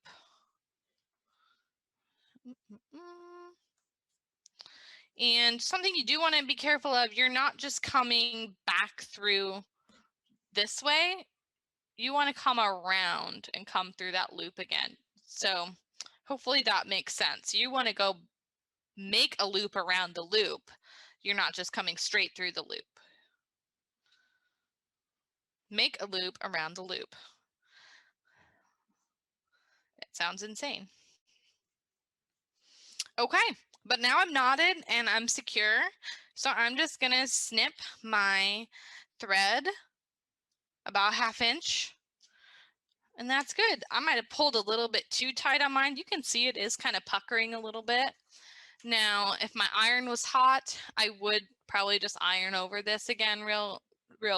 And something you do want to be careful of, you're not just coming back through this way. You want to come around and come through that loop again. So hopefully that makes sense. You want to go make a loop around the loop. You're not just coming straight through the loop. Make a loop around the loop. It sounds insane. Okay, but now I'm knotted and I'm secure. So I'm just gonna snip my thread about 1/2 inch. And that's good. I might have pulled a little bit too tight on mine. You can see it is kind of puckering a little bit. Now, if my iron was hot, I would probably just iron over this again real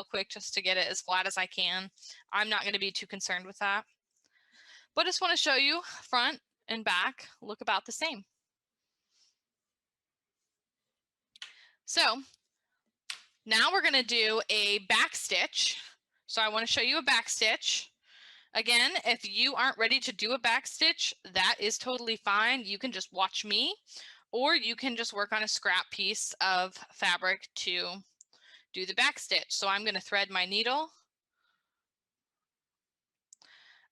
quick just to get it as flat as I can. I'm not going to be too concerned with that. But I just want to show you front and back look about the same. So now we're going to do a back stitch. So I want to show you a back stitch. Again, if you aren't ready to do a back stitch, that is totally fine. You can just watch me, or you can just work on a scrap piece of fabric to do the back stitch. So I'm going to thread my needle.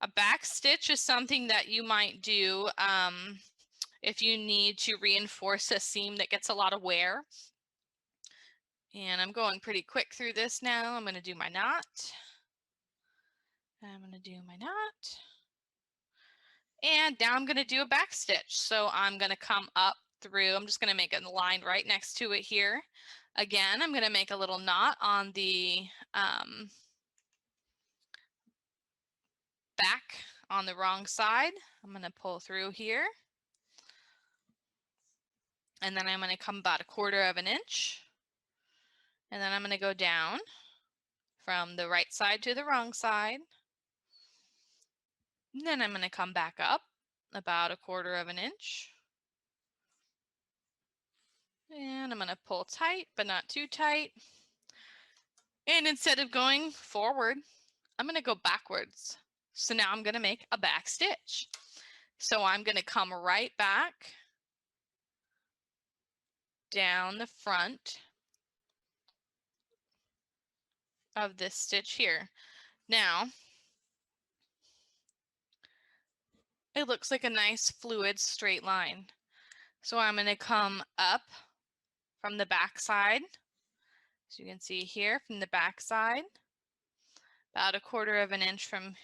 A back stitch is something that you might do if you need to reinforce a seam that gets a lot of wear. And I'm going pretty quick through this now. I'm going to do my knot. I'm going to do my knot. And now I'm going to do a back stitch. So I'm going to come up through, I'm just going to make a line right next to it here. Again, I'm going to make a little knot on the back on the wrong side. I'm going to pull through here. And then I'm going to come about 1/4 of an inch. And then I'm going to go down from the right side to the wrong side. And then I'm going to come back up about 1/4 of an inch. And I'm going to pull tight, but not too tight. And instead of going forward, I'm going to go backwards. So now I'm going to make a back stitch. So I'm going to come right back down the front of this stitch here. Now, it looks like a nice fluid straight line. So I'm going to come up from the back side. So you can see here from the back side, about 1/4 of an inch from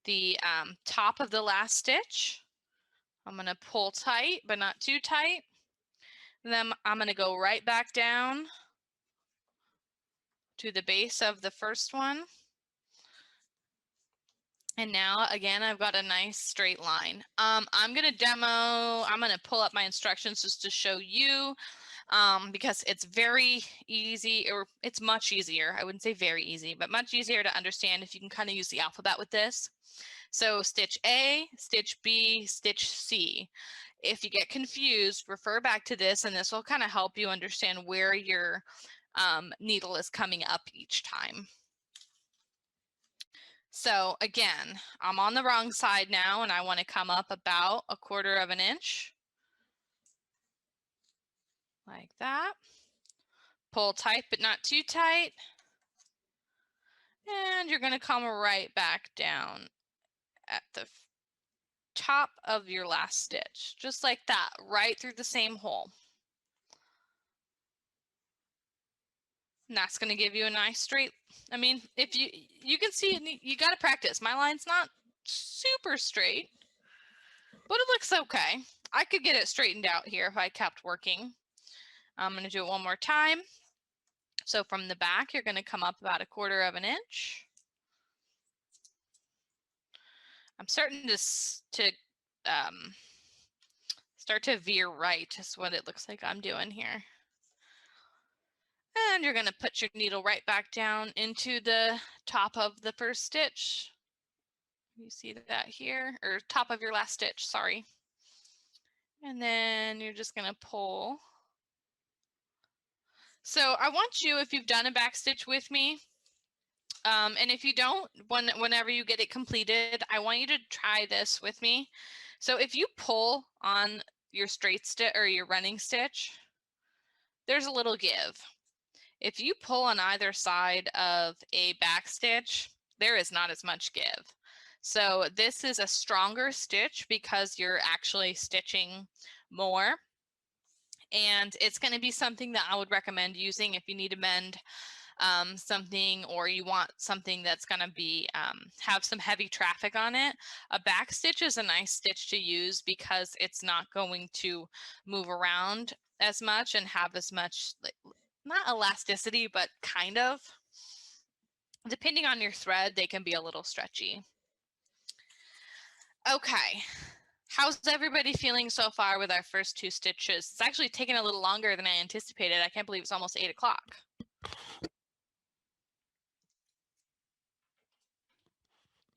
the top of the last stitch. I'm going to pull tight, but not too tight. And then I'm going to go right back down to the base of the first one. And now again, I've got a nice straight line. I'm going to pull up my instructions just to show you because it's very easy, or it's much easier. I wouldn't say very easy, but much easier to understand if you can kind of use the alphabet with this. So stitch A, stitch B, stitch C. If you get confused, refer back to this, and this will kind of help you understand where your needle is coming up each time. So again, I'm on the wrong side now, and I want to come up about 1/4 of an inch. Like that. Pull tight, but not too tight. And you're going to come right back down at the top of your last stitch, just like that, right through the same hole. And that's going to give you a nice straight, I mean, if you can see, you got to practice. My line's not super straight, but it looks okay. I could get it straightened out here if I kept working. I'm going to do it one more time. So from the back, you're going to come up about 1/4 of an inch. I'm starting to start to veer right is what it looks like I'm doing here. And you're going to put your needle right back down into the top of the first stitch. You see that here, or top of your last stitch, sorry. And then you're just going to pull. So I want you, if you've done a back stitch with me, and if you don't, whenever you get it completed, I want you to try this with me. So if you pull on your straight stitch or your running stitch, there's a little give. If you pull on either side of a back stitch, there is not as much give. So this is a stronger stitch because you're actually stitching more. And it's going to be something that I would recommend using if you need to mend something, or you want something that's going to be have some heavy traffic on it. A back stitch is a nice stitch to use because it's not going to move around as much and have as much, like, not elasticity, but kind of. Depending on your thread, they can be a little stretchy. Okay, how's everybody feeling so far with our first 2 stitches? It's actually taken a little longer than I anticipated. I can't believe it's almost 8 o'clock.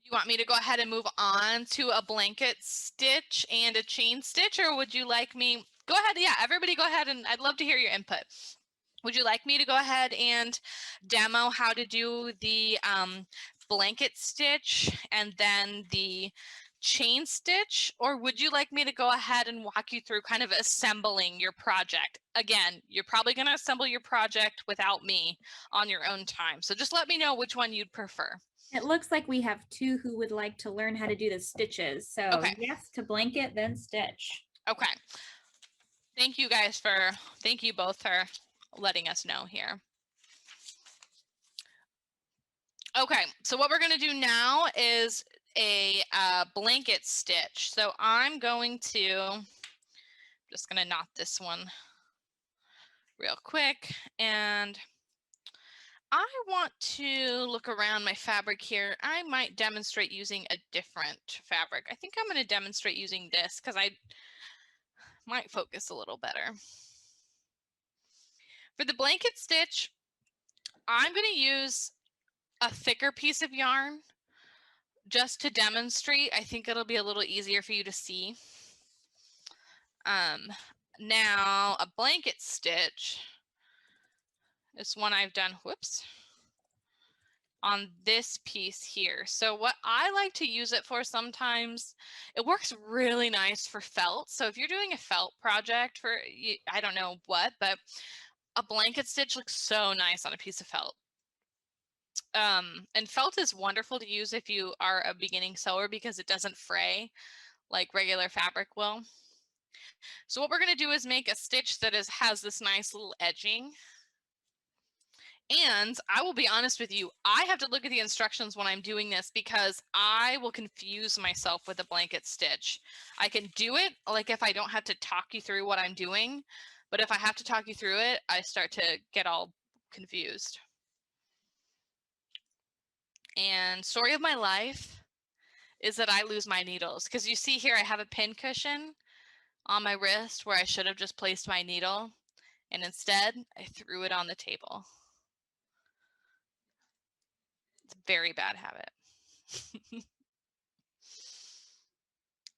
You want me to go ahead and move on to a blanket stitch and a chain stitch, or would you like me, go ahead, yeah, everybody go ahead, and I'd love to hear your input. Would you like me to go ahead and demo how to do the blanket stitch and then the chain stitch, or would you like me to go ahead and walk you through kind of assembling your project? Again, you're probably going to assemble your project without me on your own time, so just let me know which one you'd prefer. It looks like we have 2 who would like to learn how to do the stitches. So Okay. Yes to blanket, then stitch. Okay. Thank you both for letting us know here. Okay, so what we're going to do now is a blanket stitch. So I'm just gonna knot this one real quick, and I want to look around my fabric here. I might demonstrate using a different fabric. I think I'm going to demonstrate using this because I might focus a little better. For the blanket stitch, I'm going to use a thicker piece of yarn just to demonstrate. I think it'll be a little easier for you to see. Now, a blanket stitch is one I've done, whoops, on this piece here. So what I like to use it for sometimes, it works really nice for felt. So if you're doing a felt project for, I don't know what, but a blanket stitch looks so nice on a piece of felt. And felt is wonderful to use if you are a beginning sewer because it doesn't fray like regular fabric will. So what we're going to do is make a stitch that has this nice little edging. And I will be honest with you, I have to look at the instructions when I'm doing this because I will confuse myself with a blanket stitch. I can do it like if I don't have to talk you through what I'm doing, but if I have to talk you through it, I start to get all confused. And story of my life is that I lose my needles because you see here I have a pin cushion on my wrist where I should have just placed my needle, and instead I threw it on the table. It's a very bad habit.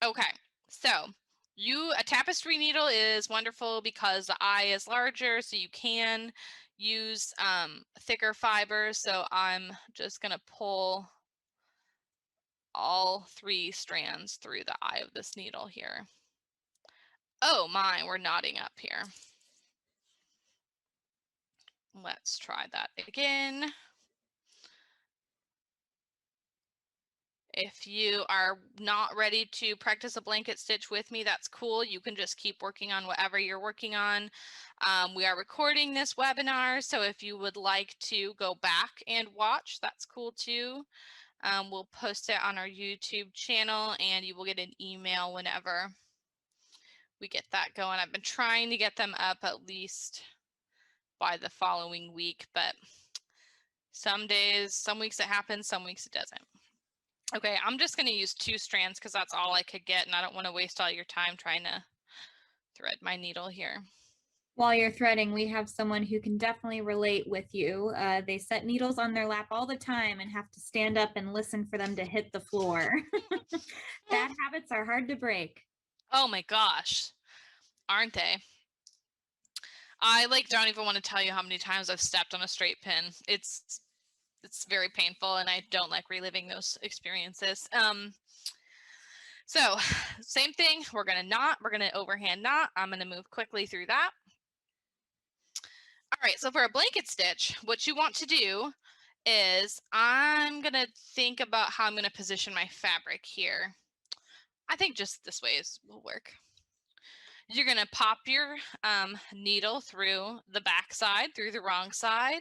Okay, so a tapestry needle is wonderful because the eye is larger, so you can use thicker fibers. So I'm just gonna pull all 3 strands through the eye of this needle here. Oh my, we're knotting up here. Let's try that again. If you are not ready to practice a blanket stitch with me, that's cool. You can just keep working on whatever you're working on. We are recording this webinar, so if you would like to go back and watch, that's cool too. We'll post it on our YouTube channel and you will get an email whenever we get that going. I've been trying to get them up at least by the following week, but some weeks it happens, some weeks it doesn't. Okay, I'm just going to use 2 strands because that's all I could get, and I don't want to waste all your time trying to thread my needle here. While you're threading, we have someone who can definitely relate with you. They set needles on their lap all the time and have to stand up and listen for them to hit the floor. Bad habits are hard to break. Oh my gosh, aren't they? I don't even want to tell you how many times I've stepped on a straight pin. It's very painful and I don't like reliving those experiences. So same thing, we're gonna overhand knot. I'm gonna move quickly through that. All right, so for a blanket stitch, what you want to do is I'm gonna think about how I'm gonna position my fabric here. I think just this way will work. You're gonna pop your needle through the back side, through the wrong side.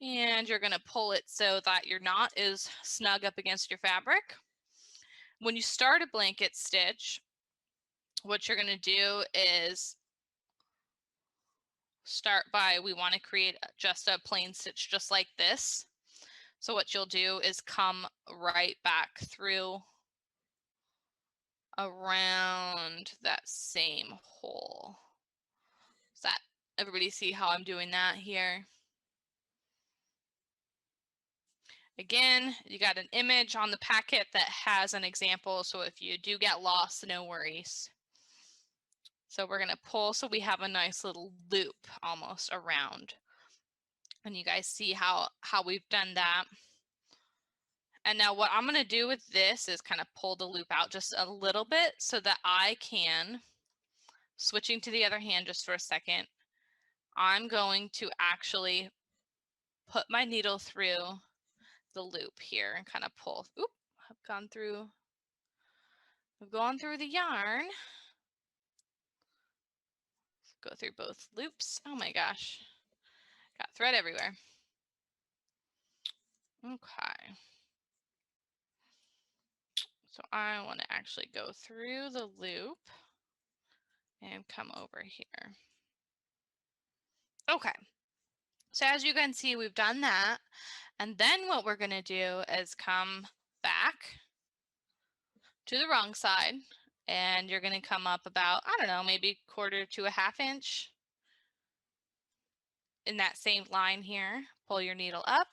And you're going to pull it so that your knot is snug up against your fabric. When you start a blanket stitch, what you're going to do is we want to create just a plain stitch just like this. So what you'll do is come right back through around that same hole. Does that everybody see how I'm doing that here? Again, you got an image on the packet that has an example, so if you do get lost, no worries. So we're going to pull so we have a nice little loop almost around. And you guys see how we've done that. And now what I'm going to do with this is kind of pull the loop out just a little bit so that I can, switching to the other hand just for a second, I'm going to actually put my needle through the loop here and kind of pull. Oop, I've gone through the yarn. Go through both loops. Oh my gosh, got thread everywhere. Okay. So I want to actually go through the loop and come over here. Okay, so as you can see, we've done that. And then what we're going to do is come back to the wrong side, and you're going to come up about, I don't know, maybe 1/4 to 1/2 inch in that same line here. Pull your needle up.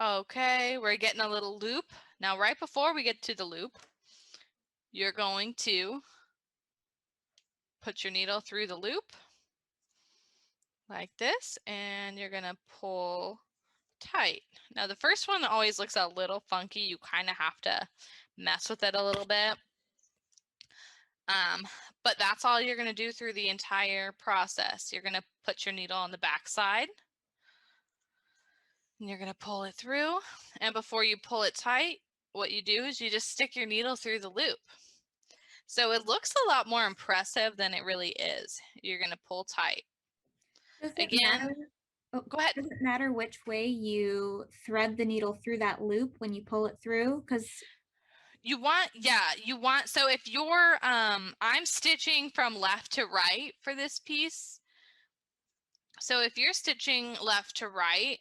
Okay, we're getting a little loop. Now, right before we get to the loop, you're going to put your needle through the loop like this, and you're going to pull tight. Now, the first one always looks a little funky. You kind of have to mess with it a little bit. But that's all you're going to do through the entire process. You're going to put your needle on the back side, and you're going to pull it through. And before you pull it tight, what you do is you just stick your needle through the loop. So it looks a lot more impressive than it really is. You're going to pull tight. Does it Again, matter? Oh, go ahead. does it matter which way you thread the needle through that loop when you pull it through? Because You want, so if you're, I'm stitching from left to right for this piece. So if you're stitching left to right,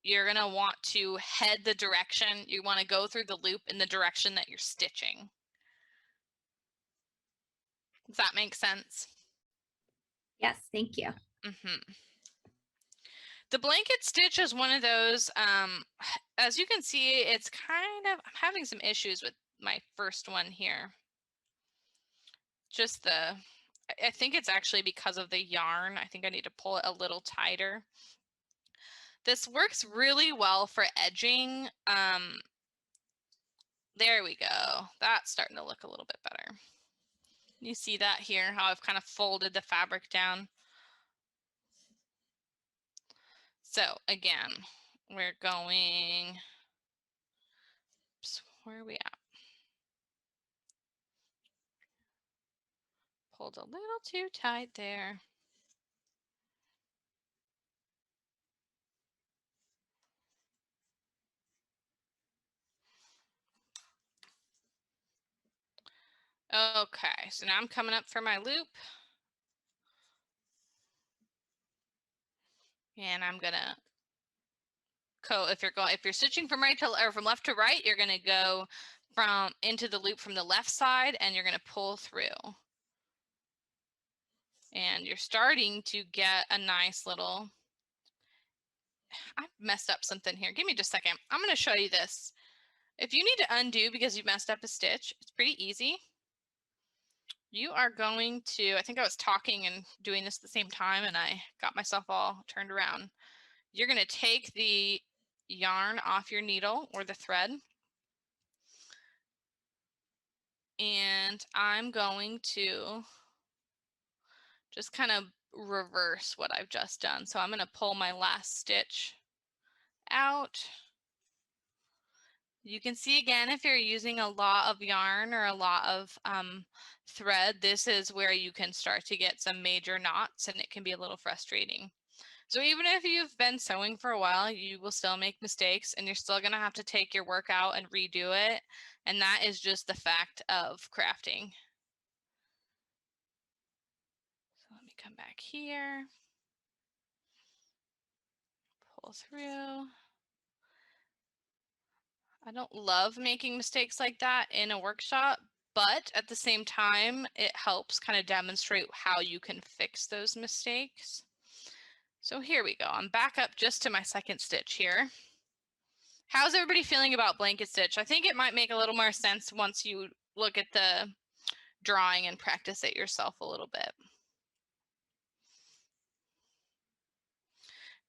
you're going to want to head the direction. You want to go through the loop in the direction that you're stitching. Does that make sense? yes, thank you. The blanket stitch is one of those, as you can see, it's kind of, I'm having some issues with my first one here. Just I think it's actually because of the yarn. I think I need to pull it a little tighter. This works really well for edging. There we go. That's starting to look a little bit better. You see that here, how I've kind of folded the fabric down. So again, we're going, oops, where are we at? Pulled a little too tight there. Okay, so now I'm coming up for my loop. And I'm gonna go, if you're stitching from right to, or from left to right, you're gonna go from into the loop from the left side, and you're gonna pull through. And you're starting to get a nice little, I messed up something here. Give me just a second. I'm gonna show you this. If you need to undo because you messed up a stitch, it's pretty easy. You are going to, I think I was talking and doing this at the same time, and I got myself all turned around. You're going to take the yarn off your needle or the thread, and I'm going to just kind of reverse what I've just done. So I'm going to pull my last stitch out. You can see again, if you're using a lot of yarn or a lot of thread, this is where you can start to get some major knots, and it can be a little frustrating. So even if you've been sewing for a while, you will still make mistakes, and you're still going to have to take your work out and redo it. And that is just the fact of crafting. So let me come back here, pull through. I don't love making mistakes like that in a workshop, but at the same time, it helps kind of demonstrate how you can fix those mistakes. So here we go. I'm back up just to my second stitch here. How's everybody feeling about blanket stitch? I think it might make a little more sense once you look at the drawing and practice it yourself a little bit.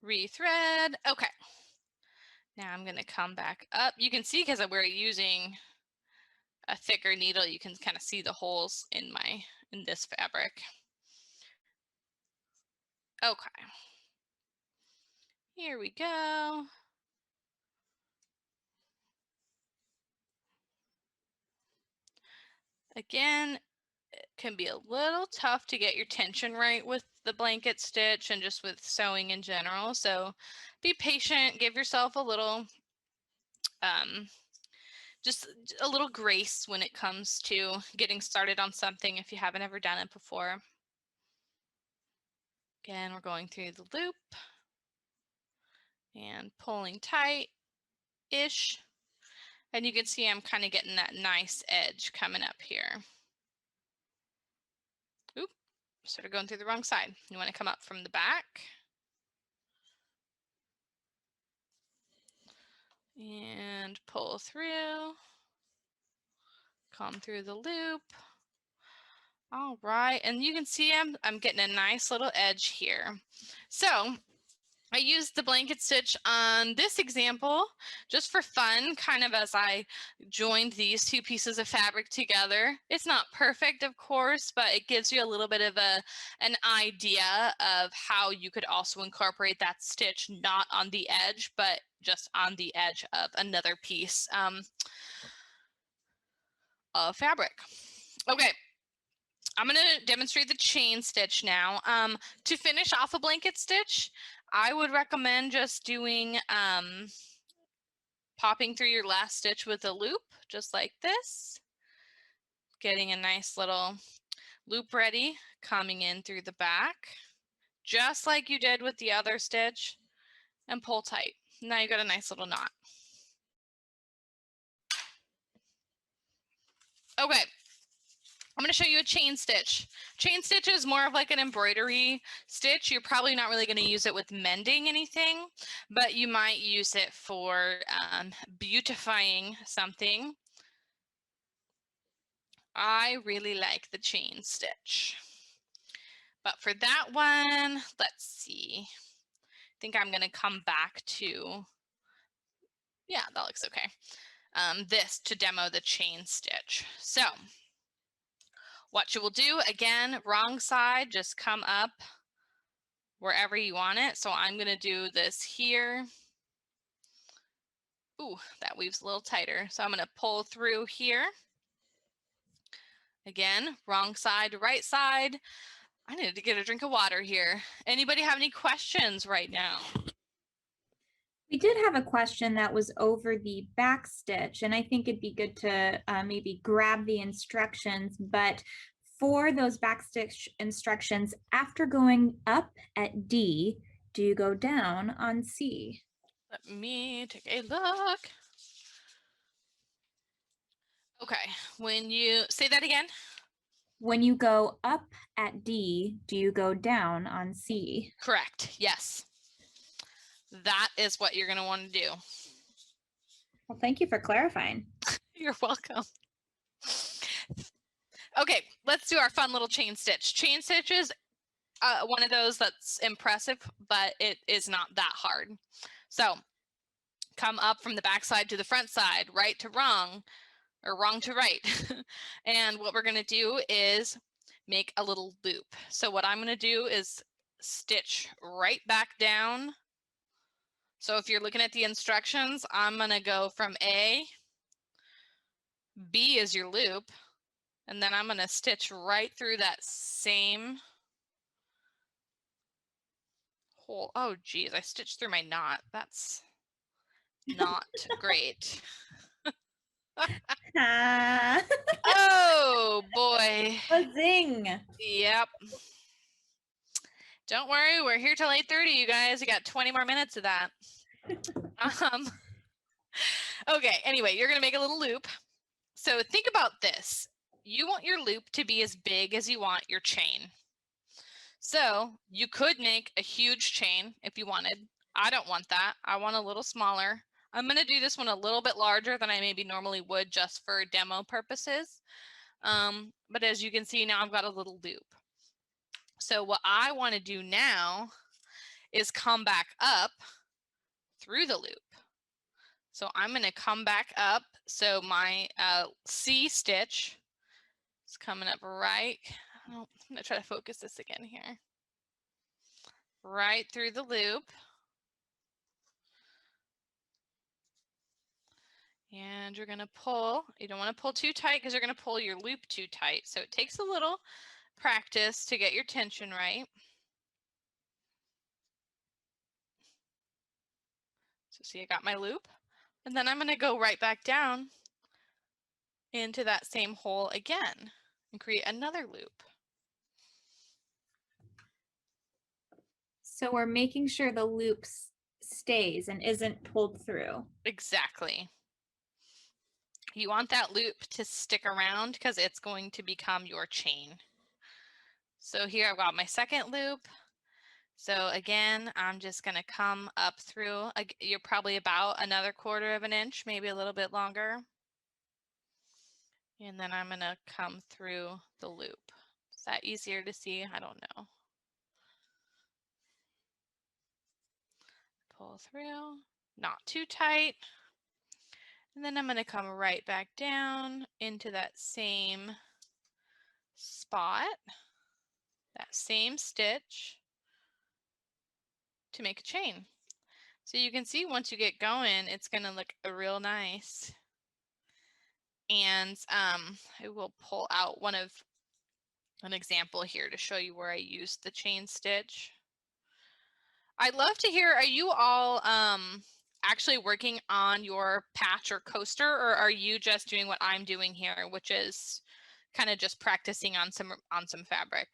Rethread. Okay. Now I'm going to come back up. You can see, because we're using a thicker needle, you can kind of see the holes in this fabric. Okay. Here we go. Again, can be a little tough to get your tension right with the blanket stitch and just with sewing in general. So be patient, give yourself a little, just a little grace when it comes to getting started on something if you haven't ever done it before. Again, we're going through the loop and pulling tight-ish. And you can see I'm kind of getting that nice edge coming up here. Oop, sort of going through the wrong side. You want to come up from the back. And pull through. Come through the loop. All right, and you can see I'm getting a nice little edge here. So I used the blanket stitch on this example just for fun, kind of as I joined these two pieces of fabric together. It's not perfect, of course, but it gives you a little bit of an idea of how you could also incorporate that stitch not on the edge, but just on the edge of another piece of fabric. Okay. I'm going to demonstrate the chain stitch now. To finish off a blanket stitch, I would recommend just doing popping through your last stitch with a loop, just like this. Getting a nice little loop ready, coming in through the back, just like you did with the other stitch, and pull tight. Now you got a nice little knot. Okay. I'm going to show you a chain stitch. Chain stitch is more of like an embroidery stitch. You're probably not really going to use it with mending anything, but you might use it for beautifying something. I really like the chain stitch. But for that one, let's see. I think I'm going to come back to, yeah, that looks okay. This to demo the chain stitch. So what you will do, again, wrong side, just come up wherever you want it. So I'm going to do this here. Ooh, that weaves a little tighter. So I'm going to pull through here. Again, wrong side to right side. I needed to get a drink of water here. Anybody have any questions right now? We did have a question that was over the back stitch, and I think it'd be good to maybe grab the instructions, but for those back stitch instructions, after going up at D, do you go down on C? Let me take a look. Okay, when you say that again. When you go up at D, do you go down on C? Correct, yes. That is what you're going to want to do. Well, thank you for clarifying. You're welcome. Okay, let's do our fun little chain stitch. Chain stitch is one of those that's impressive, but it is not that hard. So come up from the back side to the front side, right to wrong, or wrong to right. And what we're going to do is make a little loop. So what I'm going to do is stitch right back down. So if you're looking at the instructions, I'm going to go from A, B is your loop, and then I'm going to stitch right through that same hole. Oh, geez, I stitched through my knot. That's not great. Oh, boy. A zing. Yep. Don't worry, we're here till 8:30, you guys. You got 20 more minutes of that. Okay, anyway, you're going to make a little loop. So think about this. You want your loop to be as big as you want your chain. So you could make a huge chain if you wanted. I don't want that. I want a little smaller. I'm going to do this one a little bit larger than I maybe normally would just for demo purposes. But as you can see now, I've got a little loop. So what I want to do now is come back up through the loop. So I'm going to come back up. So my C stitch is coming up right. Oh, I'm going to try to focus this again here. Right through the loop. And you're going to pull. You don't want to pull too tight because you're going to pull your loop too tight. So it takes a little practice to get your tension right. So see, I got my loop. And then I'm going to go right back down into that same hole again and create another loop. So we're making sure the loop stays and isn't pulled through. Exactly. You want that loop to stick around because it's going to become your chain. So here I've got my second loop. So again, I'm just going to come up through. You're probably about another 1/4 of an inch, maybe a little bit longer. And then I'm going to come through the loop. Is that easier to see? I don't know. Pull through, not too tight. And then I'm going to come right back down into that same spot, that same stitch to make a chain. So you can see once you get going, it's going to look real nice. And I will pull out an example here to show you where I used the chain stitch. I'd love to hear, are you all actually working on your patch or coaster, or are you just doing what I'm doing here, which is kind of just practicing on some fabric?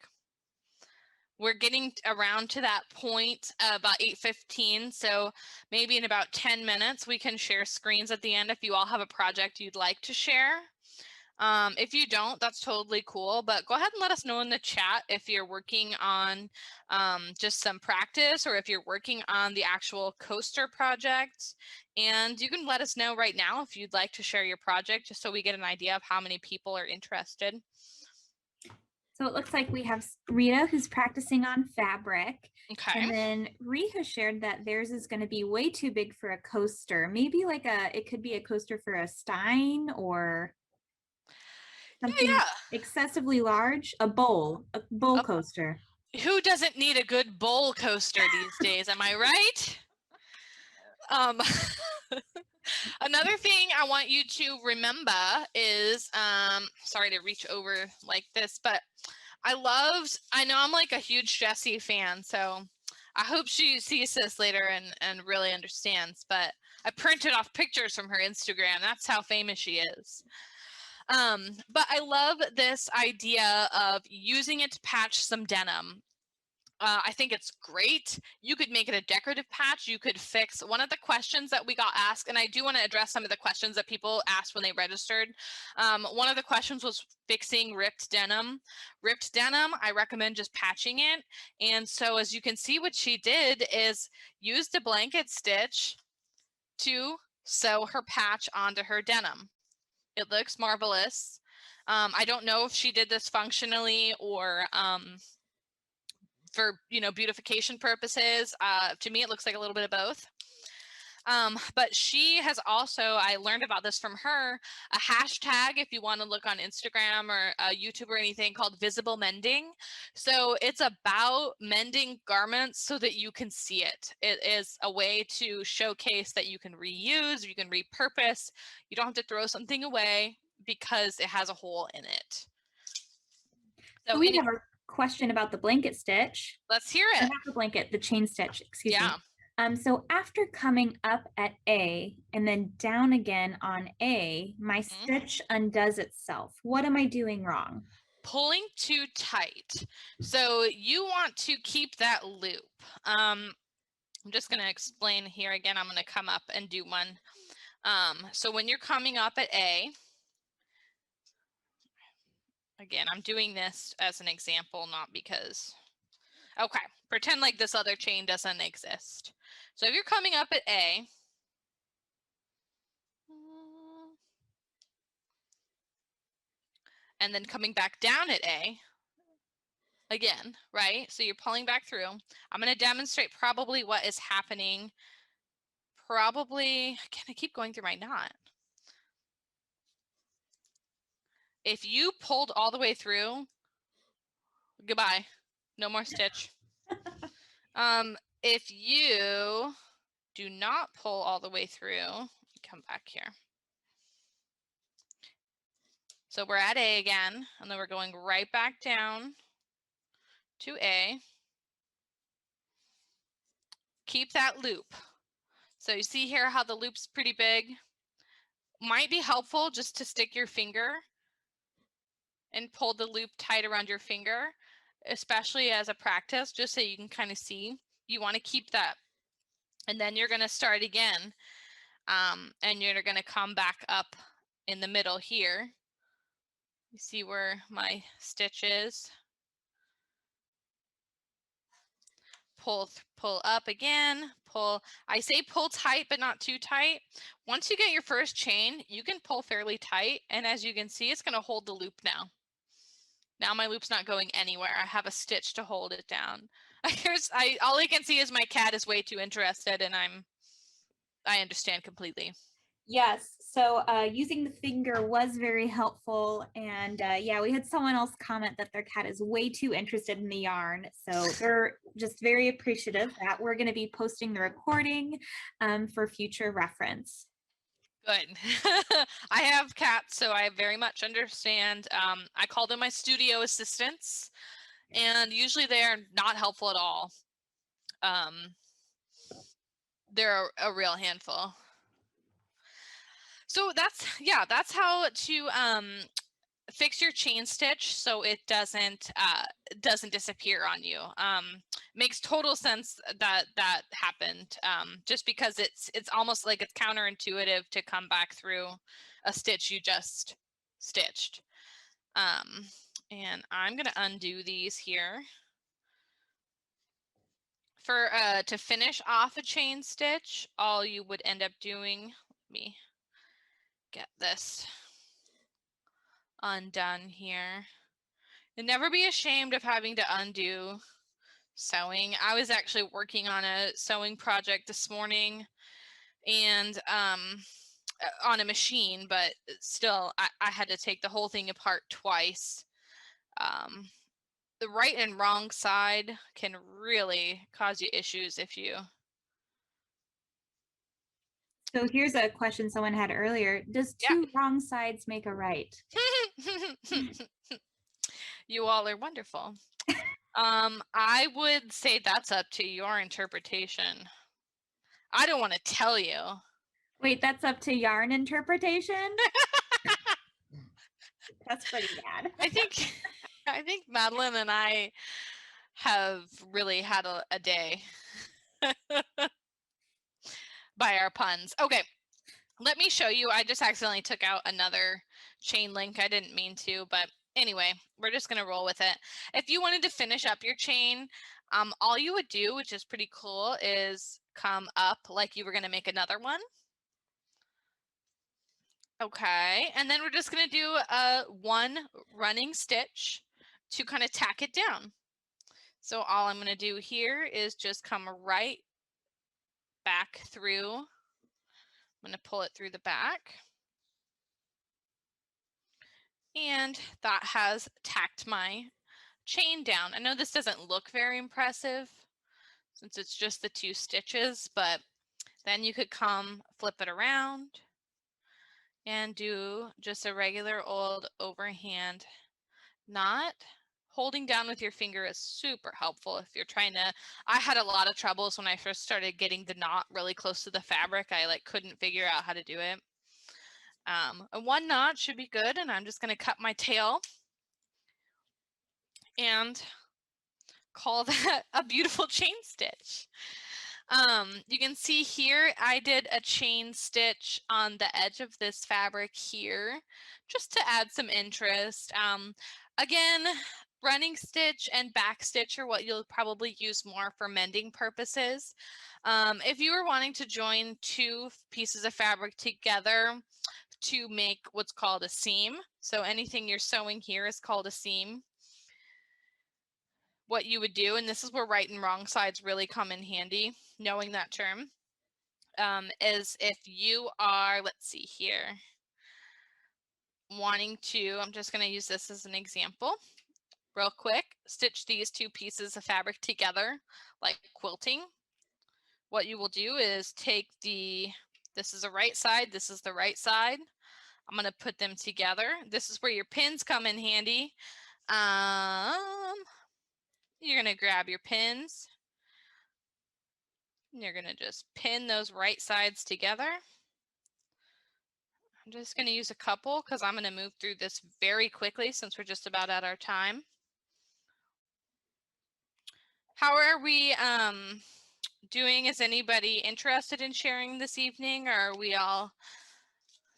We're getting around to that point about 8:15, so maybe in about 10 minutes we can share screens at the end if you all have a project you'd like to share. If you don't, that's totally cool, but go ahead and let us know in the chat if you're working on just some practice or if you're working on the actual coaster project. And you can let us know right now if you'd like to share your project, just so we get an idea of how many people are interested. So it looks like we have Rita who's practicing on fabric. Okay. And then Rita shared that theirs is going to be way too big for a coaster. Maybe like it could be a coaster for a Stein or something excessively large, a bowl coaster. Who doesn't need a good bowl coaster these days? Am I right? Another thing I want you to remember is, sorry to reach over like this, but I know I'm like a huge Jessie fan, so I hope she sees this later and really understands, but I printed off pictures from her Instagram. That's how famous she is. But I love this idea of using it to patch some denim. I think it's great. You could make it a decorative patch. You could fix one of the questions that we got asked, and I do want to address some of the questions that people asked when they registered. One of the questions was fixing ripped denim. Ripped denim, I recommend just patching it. And so as you can see, what she did is use the blanket stitch to sew her patch onto her denim. It looks marvelous. I don't know if she did this functionally or for beautification purposes. To me, it looks like a little bit of both. But she has also, I learned about this from her, a hashtag if you want to look on Instagram or YouTube or anything, called visible mending. So it's about mending garments so that you can see it. It is a way to showcase that you can reuse, you can repurpose. You don't have to throw something away because it has a hole in it. So we have a question about the blanket stitch. Let's hear it. Not the blanket, the chain stitch, excuse me. So after coming up at A and then down again on A, my stitch undoes itself. What am I doing wrong? Pulling too tight. So you want to keep that loop. I'm just going to explain here again. I'm going to come up and do one. So when you're coming up at A, again, I'm doing this as an example, not because, okay, pretend like this other chain doesn't exist. So if you're coming up at A, and then coming back down at A, again, right? So you're pulling back through. I'm going to demonstrate probably what is happening. Can I keep going through my knot? If you pulled all the way through, goodbye, no more stitch. If you do not pull all the way through, come back here. So we're at A again, and then we're going right back down to A. Keep that loop. So you see here how the loop's pretty big. Might be helpful just to stick your finger and pull the loop tight around your finger, especially as a practice, just so you can kind of see. You want to keep that. And then you're going to start again. And you're going to come back up in the middle here. You see where my stitch is. Pull up again, pull. I say pull tight, but not too tight. Once you get your first chain, you can pull fairly tight. And as you can see, it's going to hold the loop now. Now my loop's not going anywhere. I have a stitch to hold it down. All I can see is my cat is way too interested, and I understand completely. Yes, so using the finger was very helpful. And yeah, we had someone else comment that their cat is way too interested in the yarn. So they're just very appreciative that we're going to be posting the recording for future reference. Good. I have cats, so I very much understand. I call them my studio assistants, and usually they are not helpful at all. They're a real handful. So that's how to fix your chain stitch so it doesn't disappear on you. Makes total sense that happened, just because it's almost like it's counterintuitive to come back through a stitch you just stitched. And I'm gonna undo these here. For to finish off a chain stitch, all you would end up doing, let me get this undone here. And never be ashamed of having to undo sewing. I was actually working on a sewing project this morning, and on a machine, but still I had to take the whole thing apart twice. The right and wrong side can really cause you issues if you. So here's a question someone had earlier. Does two wrong sides make a right? You all are wonderful. I would say that's up to your interpretation. I don't want to tell you. Wait, that's up to yarn interpretation? That's pretty bad. I think Madeline and I have really had a day by our puns. Okay, let me show you. I just accidentally took out another chain link. I didn't mean to, but anyway, we're just gonna roll with it. If you wanted to finish up your chain, all you would do, which is pretty cool, is come up like you were gonna make another one. Okay, and then we're just gonna do one running stitch to kind of tack it down. So all I'm gonna do here is just come right back through. I'm gonna pull it through the back. And that has tacked my chain down. I know this doesn't look very impressive since it's just the two stitches, but then you could come flip it around and do just a regular old overhand knot. Holding down with your finger is super helpful if you're trying to. I had a lot of troubles when I first started getting the knot really close to the fabric. I couldn't figure out how to do it. And one knot should be good, and I'm just going to cut my tail and call that a beautiful chain stitch. You can see here I did a chain stitch on the edge of this fabric here just to add some interest. Again, running stitch and back stitch are what you'll probably use more for mending purposes. If you were wanting to join two pieces of fabric together to make what's called a seam, so anything you're sewing here is called a seam, what you would do, and this is where right and wrong sides really come in handy, knowing that term, is if you are, let's see here, wanting to, I'm just going to use this as an example real quick, stitch these two pieces of fabric together like quilting. What you will do is take this is the right side, this is the right side. I'm going to put them together. This is where your pins come in handy. You're going to grab your pins. You're going to just pin those right sides together. I'm just going to use a couple because I'm going to move through this very quickly since we're just about at our time. How are we doing? Is anybody interested in sharing this evening, or are we all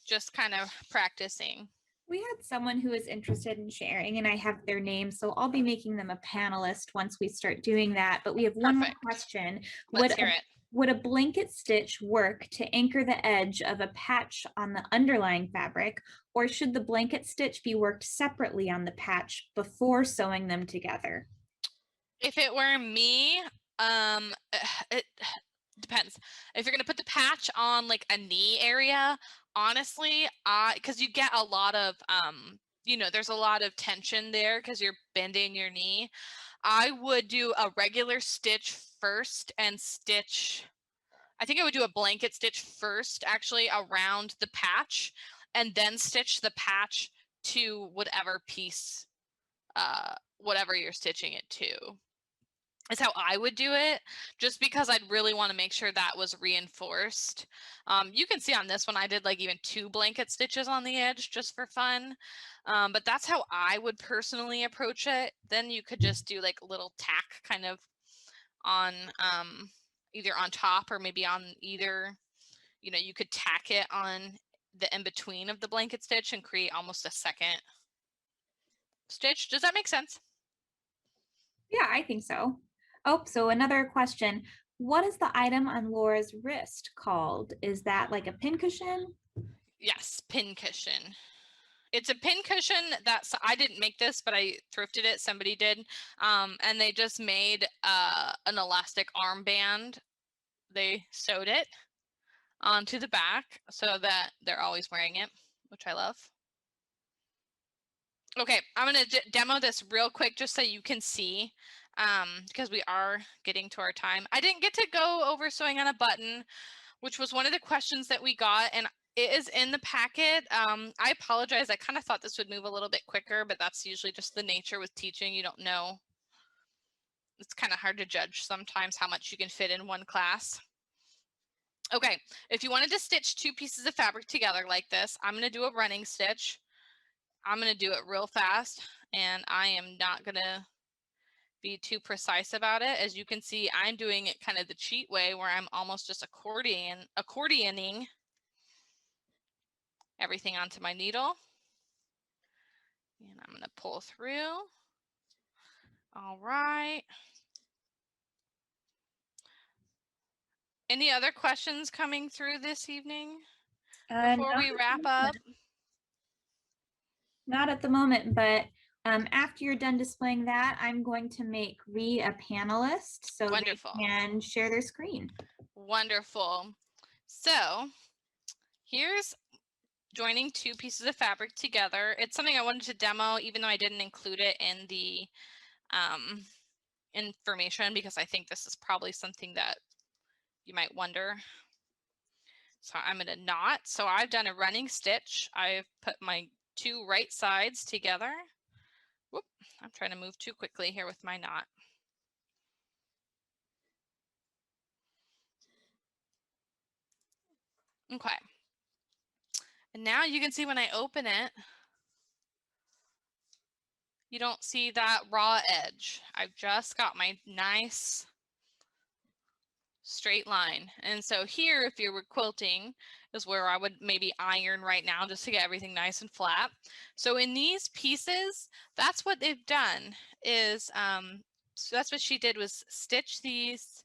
just kind of practicing? We had someone who was interested in sharing, and I have their name, so I'll be making them a panelist once we start doing that. But we have one more Perfect. question. Let's hear it. Would a blanket stitch work to anchor the edge of a patch on the underlying fabric, or should the blanket stitch be worked separately on the patch before sewing them together? If it were me, it depends. If you're going to put the patch on like a knee area, honestly, because you get a lot of, there's a lot of tension there because you're bending your knee. I would do a regular stitch first and stitch, I think I would do a blanket stitch first actually around the patch and then stitch the patch to whatever piece, whatever you're stitching it to. Is how I would do it, just because I'd really want to make sure that was reinforced. You can see on this one, I did like even 2 blanket stitches on the edge just for fun. But that's how I would personally approach it. Then you could just do like a little tack kind of on either on top or maybe on either, you could tack it on the in-between of the blanket stitch and create almost a second stitch. Does that make sense? Yeah, I think so. Oh, so another question. What is the item on Laura's wrist called? Is that like a pincushion? Yes, pin cushion. It's a pin cushion that's, I didn't make this, but I thrifted it. Somebody did. And they just made an elastic armband. They sewed it onto the back so that they're always wearing it, which I love. Okay, I'm going to demo this real quick just so you can see, because we are getting to our time. I didn't get to go over sewing on a button, which was one of the questions that we got, and it is in the packet. I apologize. I kind of thought this would move a little bit quicker, but that's usually just the nature with teaching. You don't know. It's kind of hard to judge sometimes how much you can fit in one class. Okay, if you wanted to stitch 2 pieces of fabric together like this, I'm going to do a running stitch. I'm going to do it real fast, and I am not going to be too precise about it. As you can see, I'm doing it kind of the cheat way where I'm almost just accordioning everything onto my needle. And I'm going to pull through. All right. Any other questions coming through this evening before we wrap up? Not at the moment, but after you're done displaying that, I'm going to make Ree a panelist so Wonderful. they can share their screen. Wonderful. So here's joining 2 pieces of fabric together. It's something I wanted to demo, even though I didn't include it in the information, because I think this is probably something that you might wonder. So I'm going to knot. So I've done a running stitch. I've put my 2 right sides together. Whoop, I'm trying to move too quickly here with my knot. Okay. And now you can see when I open it, you don't see that raw edge. I've just got my nice straight line. And so here, if you were quilting, is where I would maybe iron right now just to get everything nice and flat. So in these pieces, that's what they've done is, so that's what she did, was stitch these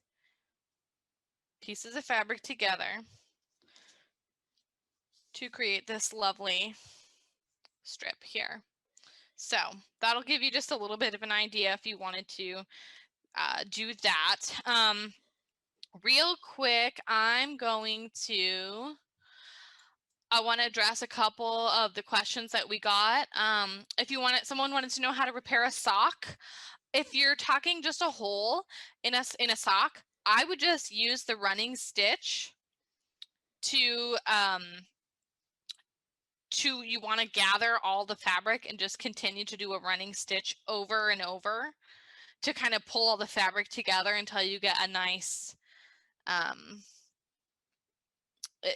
pieces of fabric together to create this lovely strip here. So that'll give you just a little bit of an idea if you wanted to do that. Real quick, I want to address a couple of the questions that we got. If someone wanted to know how to repair a sock. If you're talking just a hole in a sock, I would just use the running stitch to you want to gather all the fabric and just continue to do a running stitch over and over to kind of pull all the fabric together until you get a nice,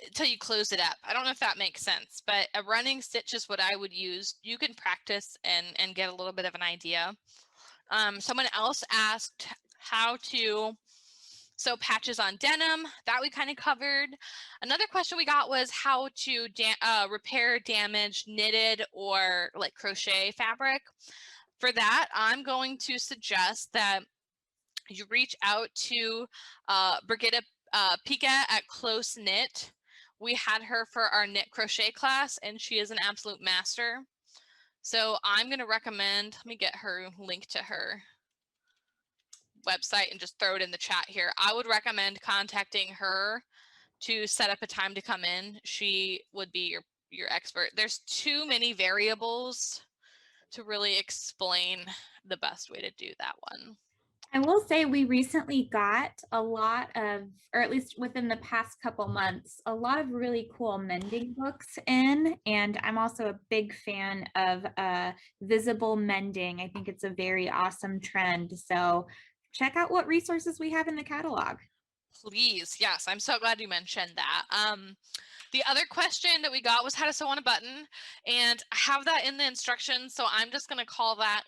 until you close it up. I don't know if that makes sense, but a running stitch is what I would use. You can practice and get a little bit of an idea. Someone else asked how to sew patches on denim. That we kind of covered. Another question we got was how to repair damaged knitted or like crochet fabric. For that, I'm going to suggest that you reach out to Brigitte Pika at Close Knit. We had her for our knit crochet class, and she is an absolute master. So I'm going to recommend, let me get her link to her website and just throw it in the chat here. I would recommend contacting her to set up a time to come in. She would be your expert. There's too many variables to really explain the best way to do that one. I will say we recently got a lot of, or at least within the past couple months, a lot of really cool mending books in. And I'm also a big fan of visible mending. I think it's a very awesome trend. So check out what resources we have in the catalog. Please, yes, I'm so glad you mentioned that. The other question that we got was how to sew on a button, and I have that in the instructions, so I'm just going to call that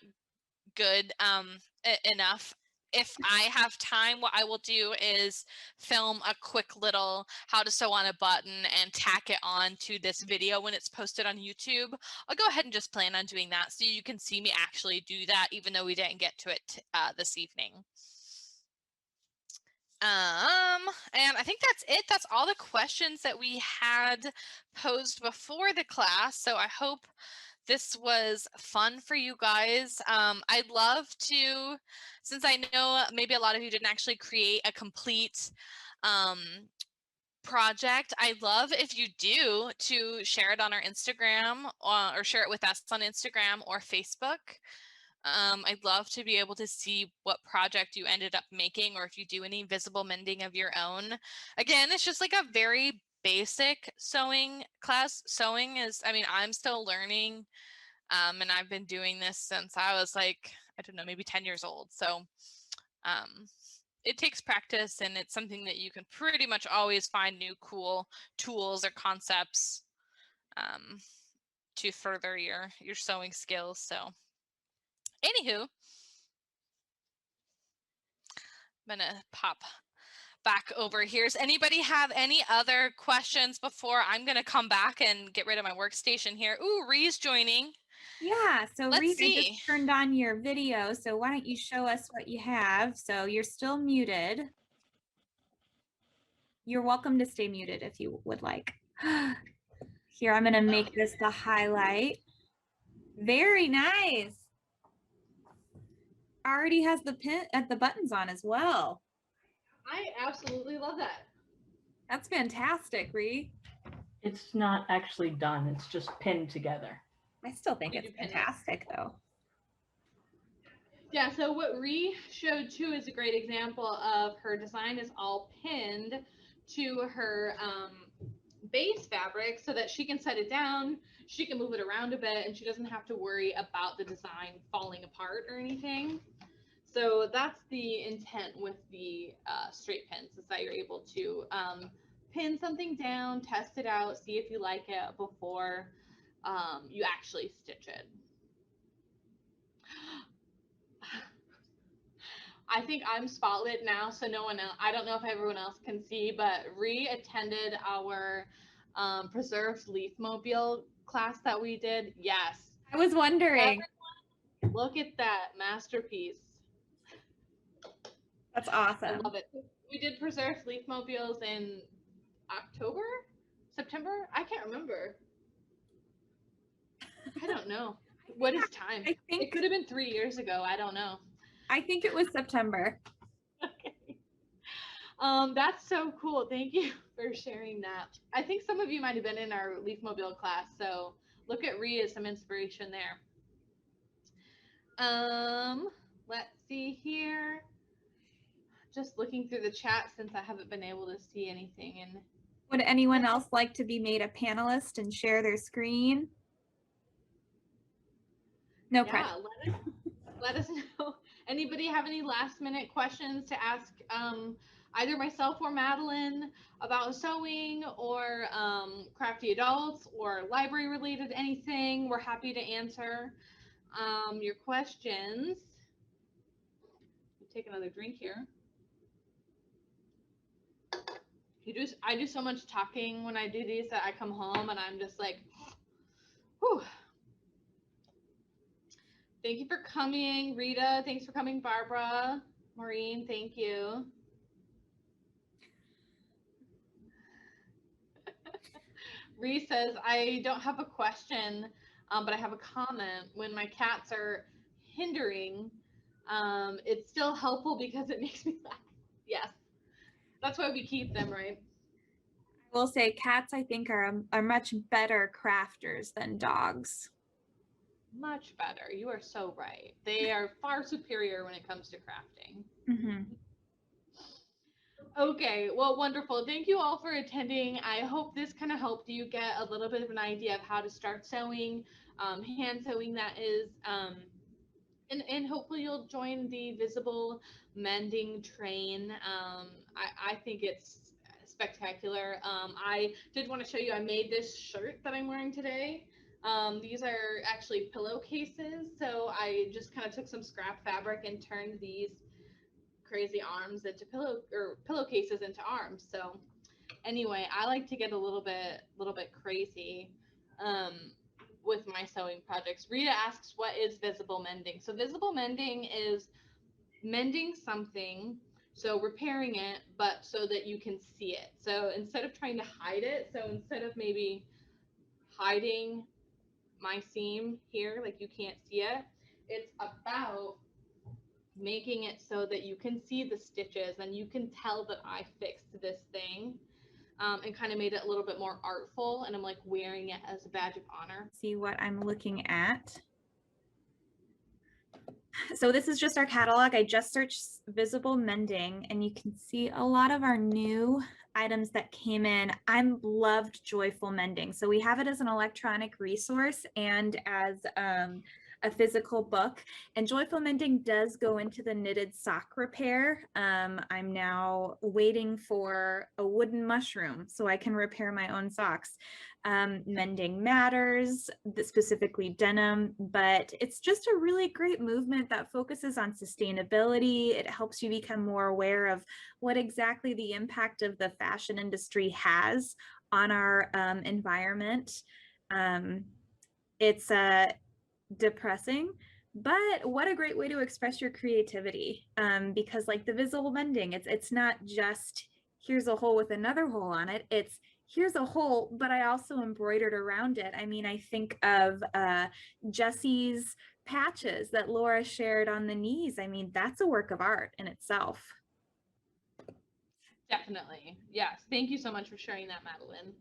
good enough. If I have time, what I will do is film a quick little how to sew on a button and tack it on to this video when it's posted on YouTube. I'll go ahead and just plan on doing that so you can see me actually do that, even though we didn't get to it this evening. And I think that's it. That's all the questions that we had posed before the class. So I hope this was fun for you guys. I'd love to, since I know maybe a lot of you didn't actually create a complete project, I'd love if you do to share it on our Instagram or share it with us on Instagram or Facebook. I'd love to be able to see what project you ended up making, or if you do any visible mending of your own. Again, it's just like a very basic sewing class. Sewing is, I mean, I'm still learning, and I've been doing this since I was like, I don't know, maybe 10 years old. So it takes practice, and it's something that you can pretty much always find new cool tools or concepts to further your sewing skills. So anywho, I'm gonna pop back over here. Does anybody have any other questions before I'm gonna come back and get rid of my workstation here? Ooh, Ree's joining. Yeah, so Let's Reed, I see. just turned on your video, so why don't you show us what you have? So you're still muted. You're welcome to stay muted if you would like. Here, I'm gonna make this the highlight. Very nice. Already has the pin at the buttons on as well. I absolutely love that. That's fantastic, Ree. It's not actually done. It's just pinned together. I still think it's fantastic though. Yeah, so what Ree showed too is a great example of her design is all pinned to her base fabric so that she can set it down, she can move it around a bit, and she doesn't have to worry about the design falling apart or anything. So that's the intent with the straight pins, is that you're able to pin something down, test it out, see if you like it before you actually stitch it. I think I'm spotlit now, so no one else, I don't know if everyone else can see, but Ree attended our preserved leaf mobile class that we did. Yes. I was wondering. Everyone, look at that masterpiece. That's awesome. I love it. We did preserved leaf mobiles in October? September? I can't remember. I don't know. What is time? I think it could have been 3 years ago. I don't know. I think it was September. Okay. That's so cool. Thank you for sharing that. I think some of you might have been in our Leaf Mobile class, so look at Rhea as some inspiration there. Let's see here. Just looking through the chat since I haven't been able to see anything. And Would anyone else like to be made a panelist and share their screen? No pressure. Let us know. Anybody have any last minute questions to ask either myself or Madeline about sewing or crafty adults or library related anything? We're happy to answer your questions. Take another drink here. I do so much talking when I do these that I come home and I'm just like, whew. Thank you for coming, Rita. Thanks for coming, Barbara. Maureen, thank you. Ree says, I don't have a question, but I have a comment. When my cats are hindering, it's still helpful because it makes me laugh. Yes, that's why we keep them, right? I will say cats, I think, are much better crafters than dogs. Much better. You are so right. They are far superior when it comes to crafting. Mm-hmm. Okay, well, wonderful. Thank you all for attending. I hope this kind of helped you get a little bit of an idea of how to start sewing, hand sewing that is, and hopefully you'll join the visible mending train. I think it's spectacular. I did want to show you, I made this shirt that I'm wearing today. These are actually pillowcases, so I just kind of took some scrap fabric and turned these crazy arms into pillowcases into arms. So anyway, I like to get a little bit crazy with my sewing projects. Rita asks, what is visible mending? So visible mending is mending something, so repairing it, but so that you can see it. So instead of trying to hide it, so instead of maybe hiding my seam here, like you can't see it, it's about making it so that you can see the stitches and you can tell that I fixed this thing, and kind of made it a little bit more artful, and I'm like wearing it as a badge of honor. See what I'm looking at. So this is just our catalog. I just searched visible mending and you can see a lot of our new items that came in. I loved Joyful Mending. So we have it as an electronic resource and as a physical book. And Joyful Mending does go into the knitted sock repair. I'm now waiting for a wooden mushroom so I can repair my own socks. Mending matters, specifically denim, but it's just a really great movement that focuses on sustainability. It helps you become more aware of what exactly the impact of the fashion industry has on our environment. It's depressing, but what a great way to express your creativity, because like the visible mending, it's not just here's a hole with another hole on it, it's here's a hole, but I also embroidered around it. I mean, I think of Jessie's patches that Laura shared on the knees. I mean, that's a work of art in itself. Definitely. Yes. Thank you so much for sharing that, Madeline.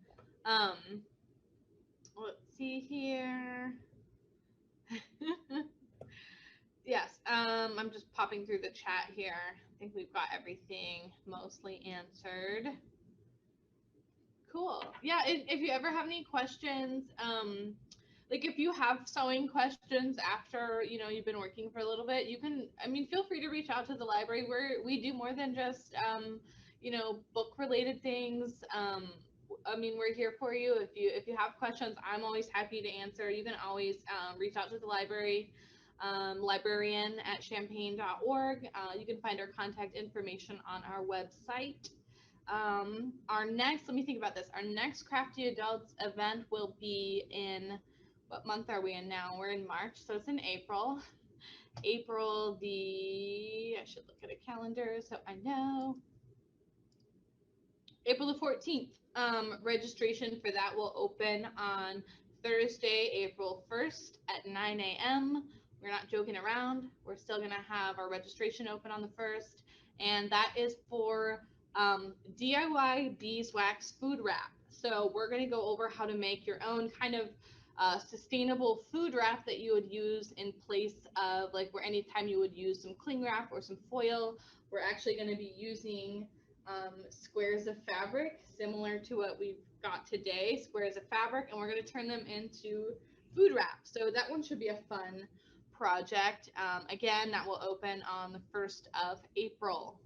Let's see here. Yes. I'm just popping through the chat here. I think we've got everything mostly answered. Cool. Yeah, if you ever have any questions, like if you have sewing questions after, you've been working for a little bit, you can, feel free to reach out to the library. We do more than just, book related things. We're here for you. If you have questions, I'm always happy to answer. You can always reach out to the library, librarian@champaign.org. You can find our contact information on our website. Let me think about this. Our next Crafty Adults event will be in, what month are we in now? We're in March, so it's in April. I should look at a calendar so I know. April the 14th. Registration for that will open on Thursday, April 1st at 9 a.m. We're not joking around. We're still going to have our registration open on the 1st, and that is for DIY beeswax food wrap. So we're going to go over how to make your own kind of sustainable food wrap that you would use in place of, like, where anytime you would use some cling wrap or some foil, we're actually going to be using squares of fabric, similar to what we've got today, squares of fabric, and we're going to turn them into food wrap. So that one should be a fun project. Again, that will open on the 1st of April.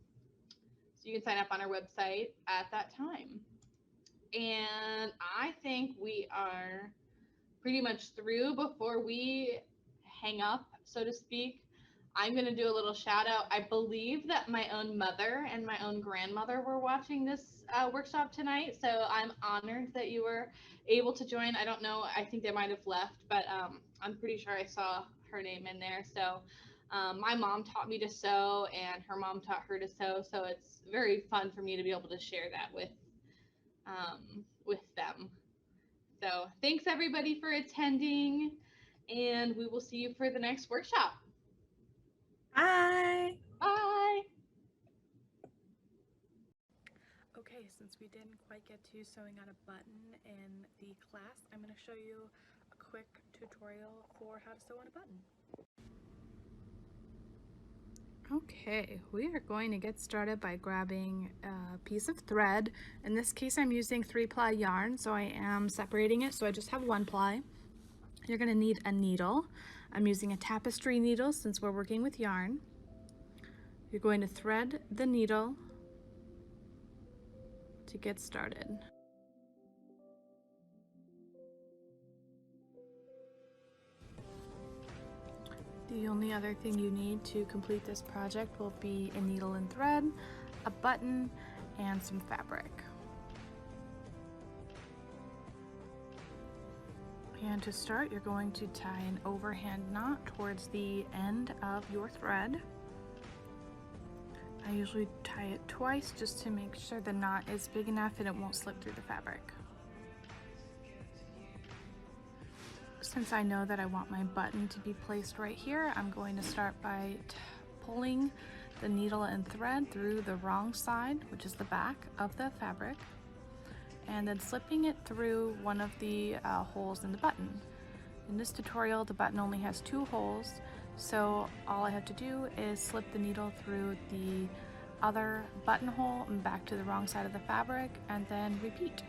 So you can sign up on our website at that time. And I think we are pretty much through. Before we hang up, so to speak, I'm going to do a little shout out. I believe that my own mother and my own grandmother were watching this workshop tonight. So I'm honored that you were able to join. I don't know. I think they might have left, but I'm pretty sure I saw her name in there. So my mom taught me to sew and her mom taught her to sew. So it's very fun for me to be able to share that with them. So thanks everybody for attending, and we will see you for the next workshop. Bye. Bye. Okay, since we didn't quite get to sewing on a button in the class, I'm going to show you a quick tutorial for how to sew on a button. Okay, we are going to get started by grabbing a piece of thread. In this case, I'm using 3-ply yarn, so I am separating it, so I just have 1 ply. You're going to need a needle. I'm using a tapestry needle since we're working with yarn. You're going to thread the needle to get started. The only other thing you need to complete this project will be a needle and thread, a button, and some fabric. And to start, you're going to tie an overhand knot towards the end of your thread. I usually tie it twice just to make sure the knot is big enough and it won't slip through the fabric. Since I know that I want my button to be placed right here, I'm going to start by pulling the needle and thread through the wrong side, which is the back of the fabric, and then slipping it through one of the holes in the button. In this tutorial, the button only has 2 holes, so all I have to do is slip the needle through the other buttonhole and back to the wrong side of the fabric, and then repeat.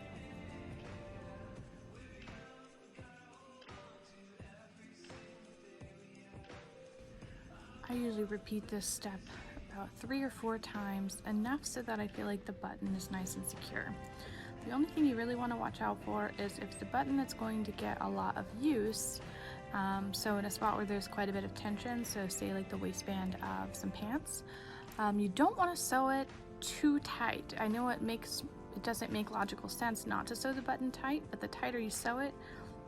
I usually repeat this step about 3 or 4 times, enough so that I feel like the button is nice and secure. The only thing you really want to watch out for is if the button that's going to get a lot of use, so in a spot where there's quite a bit of tension, so say like the waistband of some pants, you don't want to sew it too tight. I know it doesn't make logical sense not to sew the button tight, but the tighter you sew it,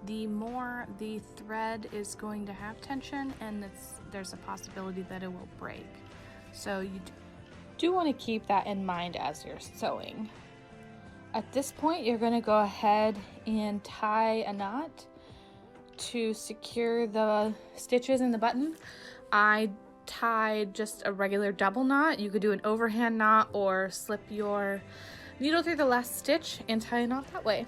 the more the thread is going to have tension, and there's a possibility that it will break. So you do want to keep that in mind as you're sewing. At this point, you're going to go ahead and tie a knot to secure the stitches in the button. I tied just a regular double knot. You could do an overhand knot or slip your needle through the last stitch and tie a knot that way.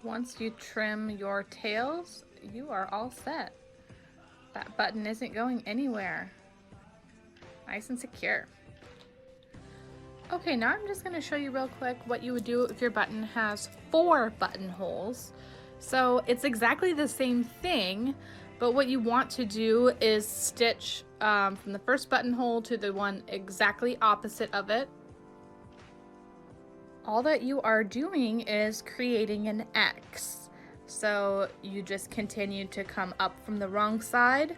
Once you trim your tails, you are all set. That button isn't going anywhere. Nice and secure. Okay, now I'm just going to show you real quick what you would do if your button has 4 buttonholes. So it's exactly the same thing, but what you want to do is stitch from the first buttonhole to the one exactly opposite of it. All that you are doing is creating an X. So you just continue to come up from the wrong side,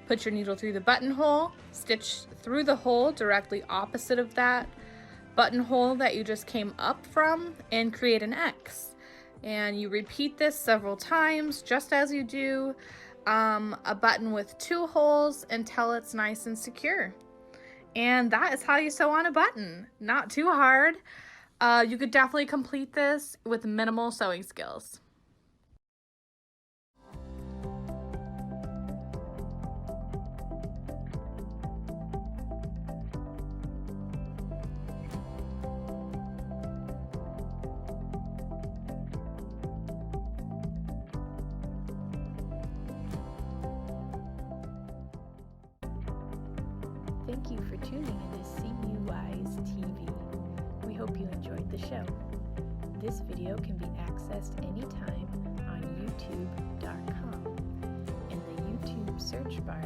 put your needle through the buttonhole, stitch through the hole directly opposite of that buttonhole that you just came up from, and create an X. And you repeat this several times, just as you do a button with 2 holes, until it's nice and secure. And that is how you sew on a button. Not too hard. You could definitely complete this with minimal sewing skills. thank you for tuning into CUI's TV. We hope you enjoyed the show. This video can be accessed anytime on youtube.com. In the YouTube search bar,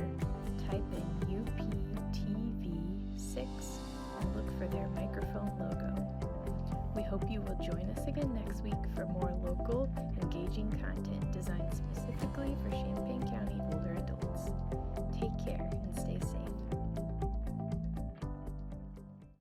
type in UPTV6 and look for their microphone logo. We hope you will join us again next week for more local, engaging content designed specifically for Champaign